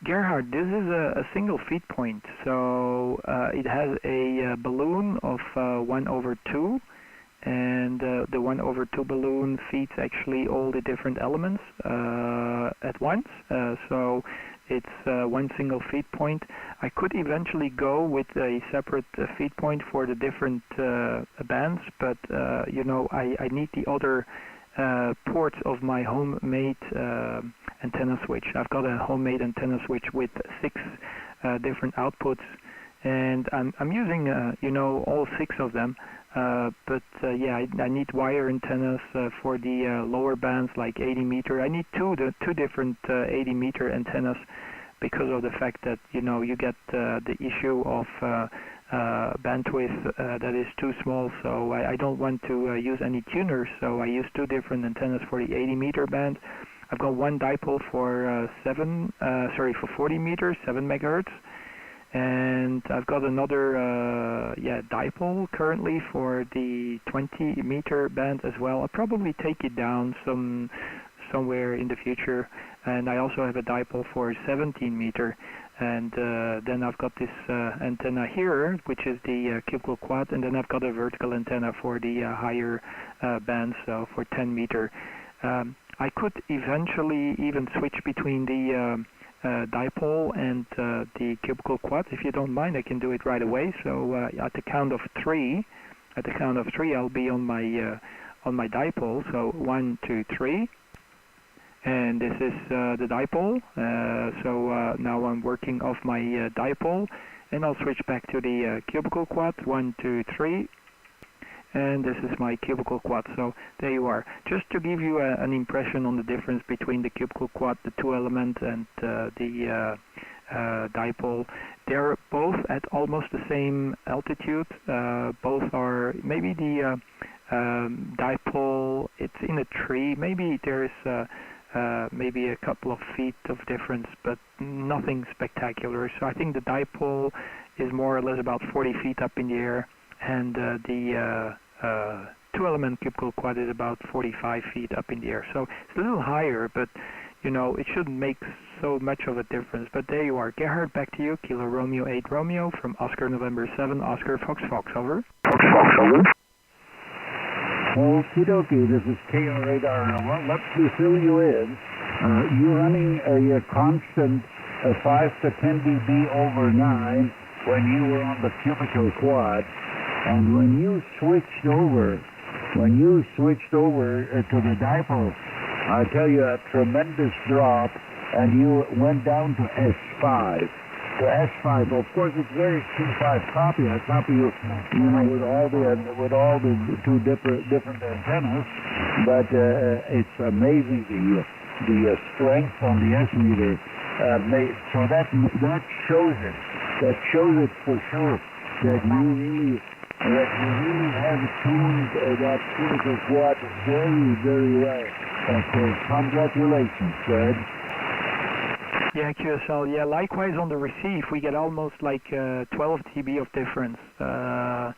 Gerhard, this is a single feed point, so it has a balloon of 1/2, and the 1/2 balloon feeds actually all the different elements at once. So it's one single feed point. I could eventually go with a separate feed point for the different bands, but I need the other ports of my homemade antenna switch. I've got a homemade antenna switch with 6 different outputs, and I'm using all 6 of them. I need wire antennas for the lower bands, like 80 meter. I need two different 80 meter antennas because of the fact that you get the issue of bandwidth that is too small. So I don't want to use any tuners. So I use 2 different antennas for the 80 meter band. I've got one dipole for 40 meters, 7 megahertz. And I've got another dipole currently for the 20 meter band as well. I'll probably take it down somewhere in the future. And I also have a dipole for 17 meter. And then I've got this antenna here, which is the cubicle quad, and then I've got a vertical antenna for the higher bands, so for 10 meter. I could eventually even switch between the dipole and the cubicle quad. If you don't mind, I can do it right away. So at the count of 3, I'll be on my dipole. So 1, 2, 3, and this is the dipole. So now I'm working off my dipole, and I'll switch back to the cubicle quad. 1, 2, 3. And this is my cubicle quad. So there you are. Just to give you an impression on the difference between the cubicle quad, the 2-element, and the dipole. They're both at almost the same altitude. Both are, maybe the dipole, it's in a tree. Maybe there's maybe a couple of feet of difference, but nothing spectacular. So I think the dipole is more or less about 40 feet up in the air, and the 2-element cubicle quad is about 45 feet up in the air. So it's a little higher, but it shouldn't make so much of a difference. But there you are. Gerhard, back to you. Kilo Romeo 8 Romeo from Oscar November 7, Oscar Fox Fox, over. Fox Fox, over. Okie dokie, this is KR Radar. Well, let me fill you in. You're running a constant 5 to 10 dB over 9 when you were on the cubicle quad, and when you switched over to the dipole, I tell you, a tremendous drop, and you went down to S5. To S5, of course, it's very C5 copy. I copy you know, with all the two different antennas, but it's amazing the strength on the S meter. So that shows it. That shows it for sure that you really have tuned that cubicle quad very, very well. Congratulations, Fred. Yeah, QSL. Yeah, likewise on the receive, we get almost like 12 dB of difference. I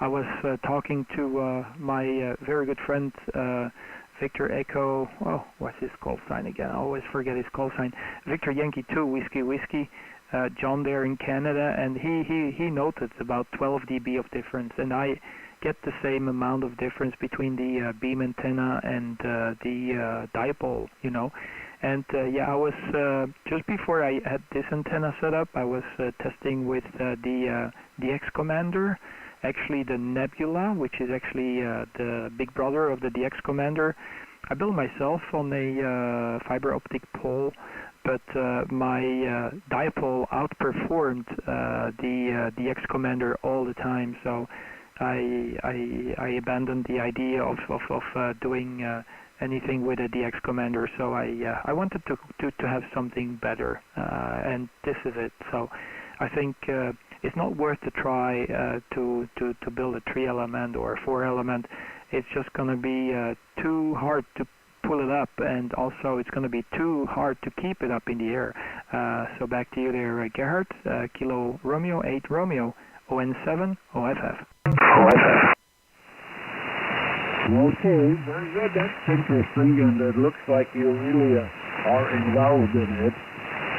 was talking to my very good friend Victor Echo. Oh, what's his call sign again? I always forget his call sign. Victor Yankee 2 Whiskey. John there in Canada, and he noted about 12 dB of difference, and I get the same amount of difference between the beam antenna and the dipole, And yeah, I was just before I had this antenna set up, I was testing with the DX Commander, actually the Nebula, which is actually the big brother of the DX Commander. I built myself on a fiber optic pole, but my dipole outperformed the DX Commander all the time, so I abandoned the idea of doing anything with a DX Commander. So I wanted to have something better, and this is it. So I think it's not worth to try to build a 3-element or a 4-element. It's just going to be too hard to pull it up, and also it's going to be too hard to keep it up in the air. So back to you there, Gerhard. Kilo Romeo 8 Romeo, ON7 OFF. Okay, very good. That's interesting, and it looks like you really are involved in it.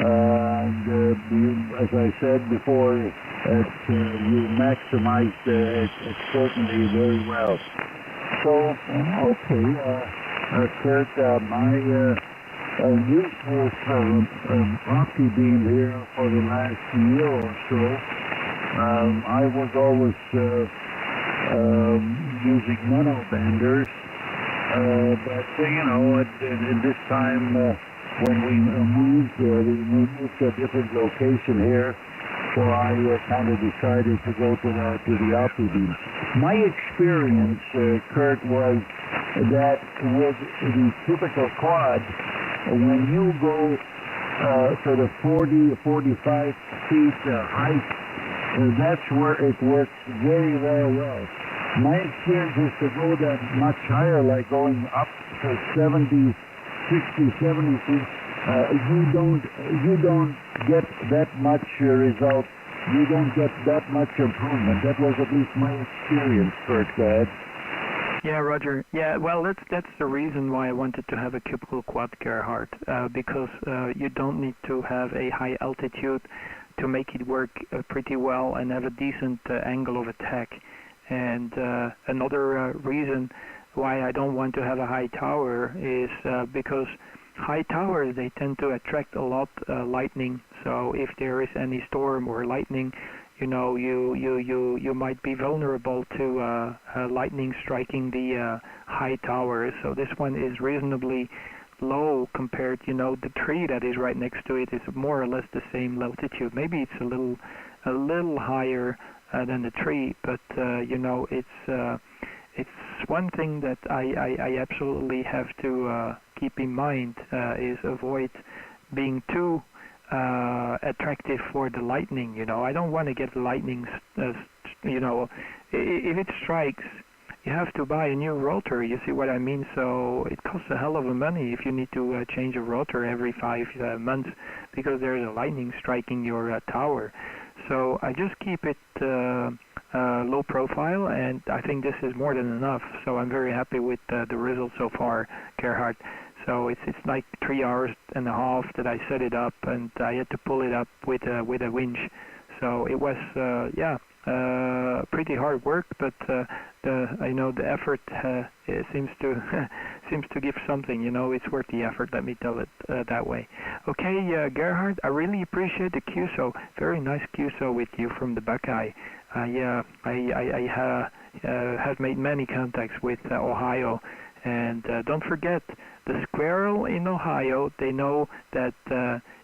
And you, as I said before, you maximized it certainly very well. So, okay, Kurt, my use with OptiBeam here for the last year or so, I was always using monobanders, but in this time when we moved to a different location here, so I kind of decided to go to the OptiBeam. My experience, Kurt, was that with the typical quad, when you go to the 40, 45 feet height, that's where it works very, very well. My experience is to go that much higher, like going up to 70, 60, 70 feet. You don't get that much result. You don't get that much improvement. That was at least my experience, Kurt. Yeah, Roger. Yeah, well, that's the reason why I wanted to have a cubicle quad, Gerhard, because you don't need to have a high altitude to make it work pretty well and have a decent angle of attack. And another reason why I don't want to have a high tower is because high towers, they tend to attract a lot lightning. So if there is any storm or lightning, you might be vulnerable to lightning striking the high towers. So this one is reasonably low compared, the tree that is right next to it is more or less the same altitude. Maybe it's a little higher than the tree, but it's one thing that I absolutely have to keep in mind is avoid being too attractive for the lightning. I don't want to get lightning. If it strikes, you have to buy a new rotor. You see what I mean? So it costs a hell of a money if you need to change a rotor every 5 months because there's a lightning striking your tower. So I just keep it low profile, and I think this is more than enough. So I'm very happy with the results so far, Gerhard. So it's like 3 hours and a half that I set it up, and I had to pull it up with a winch. So it was pretty hard work, but the effort it seems to seems to give something. It's worth the effort. Let me tell it that way. Okay, Gerhard, I really appreciate the QSO. Very nice QSO with you from the Buckeye. I have made many contacts with Ohio, and don't forget the squirrel in Ohio. They know that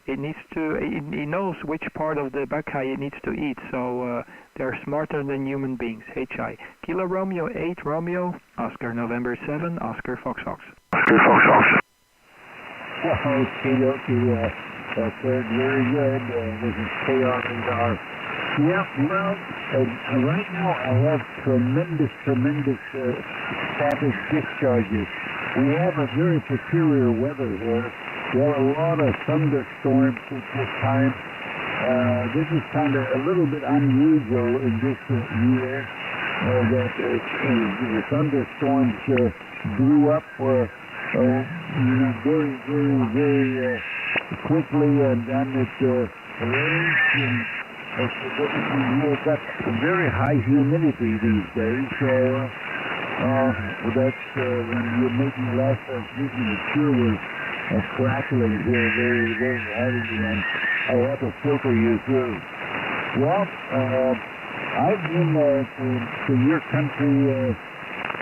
it knows which part of the Buckeye it needs to eat. So they're smarter than human beings. HI Kilo Romeo 8 Romeo Oscar November 7 Oscar Fox Fox. Okay, that's very good. This is KR Radar. Yeah, well, right now I have tremendous static discharges. We have a very peculiar weather here. There are a lot of thunderstorms at this time. This is kind of a little bit unusual in this year that the thunderstorms blew up very quickly, and then it rains, and we've got very high humidity these days. So that's when you're making last transmission, it sure was crackling here very heavily, and I have to filter you through. Well, I've been to your country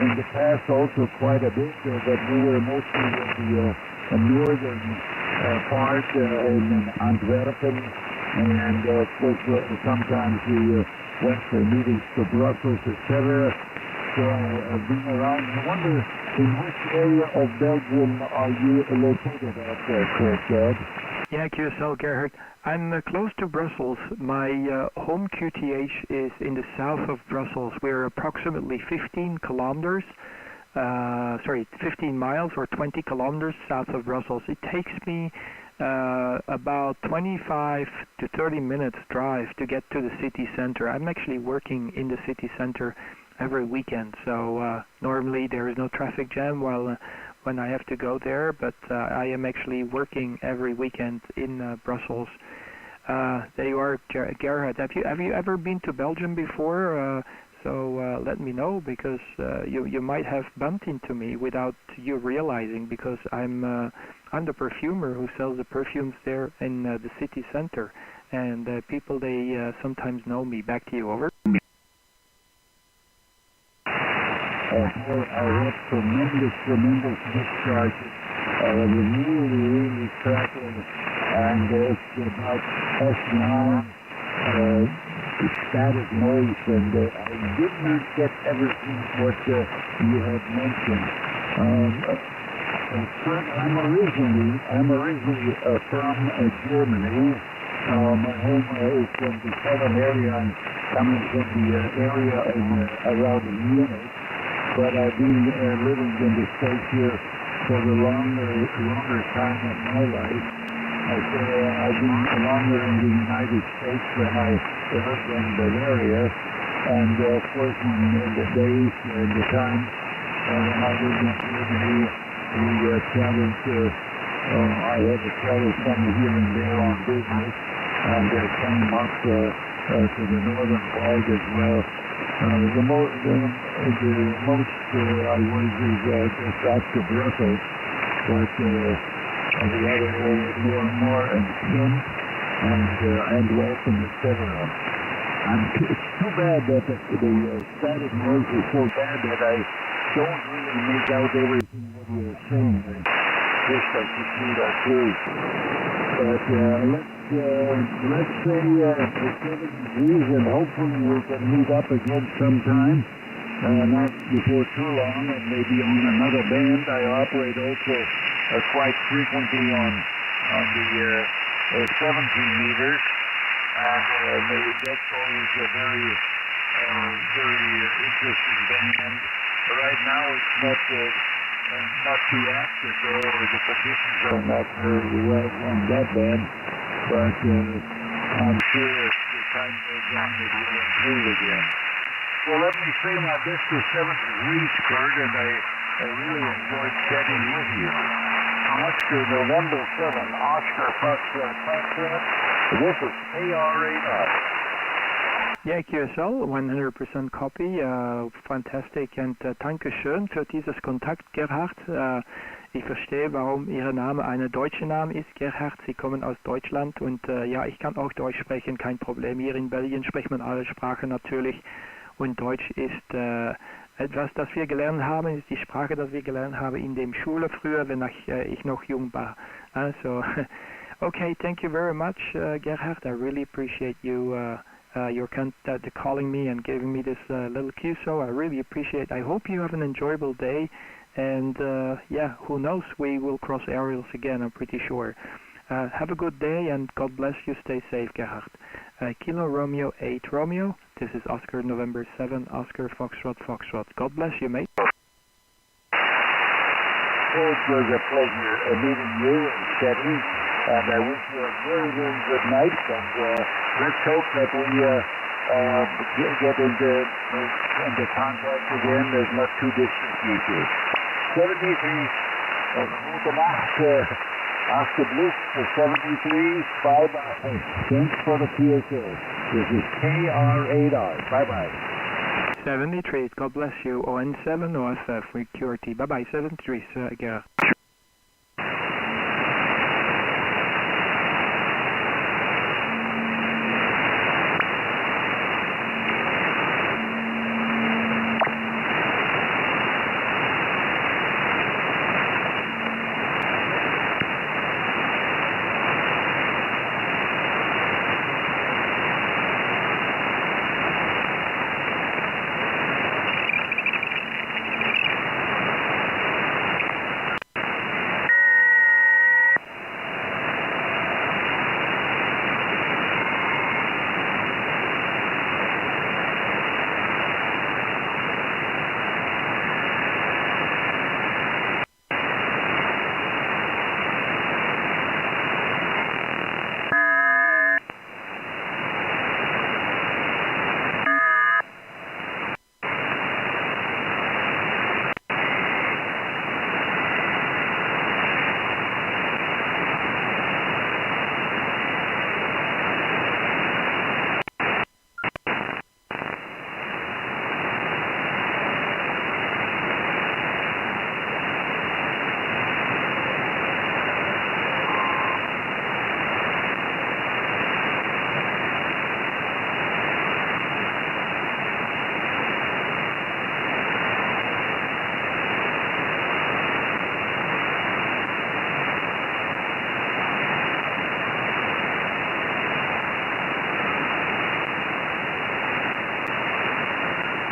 in the past also quite a bit, but we were mostly in the northern part in Antwerpen, and of course sometimes we went for meetings to Brussels, etc. So I've been around. I wonder, in which area of Belgium are you located at, Chris? Yeah, QSL Gerhard. I'm close to Brussels. My home QTH is in the south of Brussels. We're approximately 15 kilometers, 15 miles or 20 kilometers south of Brussels. It takes me about 25 to 30 minutes drive to get to the city center. I'm actually working in the city center every weekend, so normally there is no traffic jam when I have to go there, but I am actually working every weekend in Brussels. There you are, Gerhard. Have you ever been to Belgium before? So let me know, because you might have bumped into me without you realizing, because I'm the perfumer who sells the perfumes there in the city center, and people, they sometimes know me. Back to you. Over. I have tremendous discharges. Really crackling, and it's about S9 static noise, and I did not get everything what you had mentioned. I'm originally from Germany. My home is from the southern area. I'm coming from the area around Munich, but I've been living in the States here for the longer time of my life. I've been longer in the United States than I lived in Bavaria, and of course in the days and the time when I lived in Germany, we traveled. I had to travel some here and there on business, and came up to the northern part as well. The most I was is just up to Brussels, but the other areas more and more in Kent and Welcome, etc. It's too bad that the static noise is so bad that I don't really make out everything what you're saying. I wish I could see that too. But let's say 7 degrees, and hopefully we can meet up again sometime. Not before too long, and maybe on another band. I operate also quite frequently on the 17 meters, and that's always a very interesting band. Right now it's not too active, though the conditions are not very well on that band, but I'm sure as the time goes on it will improve again. So let me say my best to 7 degrees, Kurt, and I really enjoyed chatting with you. Oscar November 7, Oscar Foxtrot Foxtrot. This is KR8R. Ja, QSL, 100% copy, fantastic and danke schön für dieses Kontakt, Gerhard. Ich verstehe, warum Ihr Name ein deutscher Name ist, Gerhard. Sie kommen aus Deutschland und ja, ich kann auch Deutsch sprechen, kein Problem. Hier in Belgien spricht man alle Sprachen natürlich und Deutsch ist etwas, das wir gelernt haben, ist die Sprache, das wir gelernt haben in der Schule früher, wenn ich noch jung war. Also, okay, thank you very much, Gerhard. I really appreciate you your calling me and giving me this little cue, so I really appreciate it. I hope you have an enjoyable day, and yeah, who knows, we will cross aerials again, I'm pretty sure. Have a good day, and God bless you. Stay safe, Gerhard. Kilo Romeo 8 Romeo, this is Oscar November 7, Oscar Foxtrot Foxtrot. God bless you, mate. It was a pleasure meeting you and Steady, and I wish you a very, very good night, and let's hope that we get into contact again. There's not too distant future. 73, gute Nacht, Oscar for 73, bye-bye. Thanks for the PSA. This is KR8R. Bye-bye. 73, God bless you. ON7 OFF, with QRT. Bye-bye, 73, Gerhard.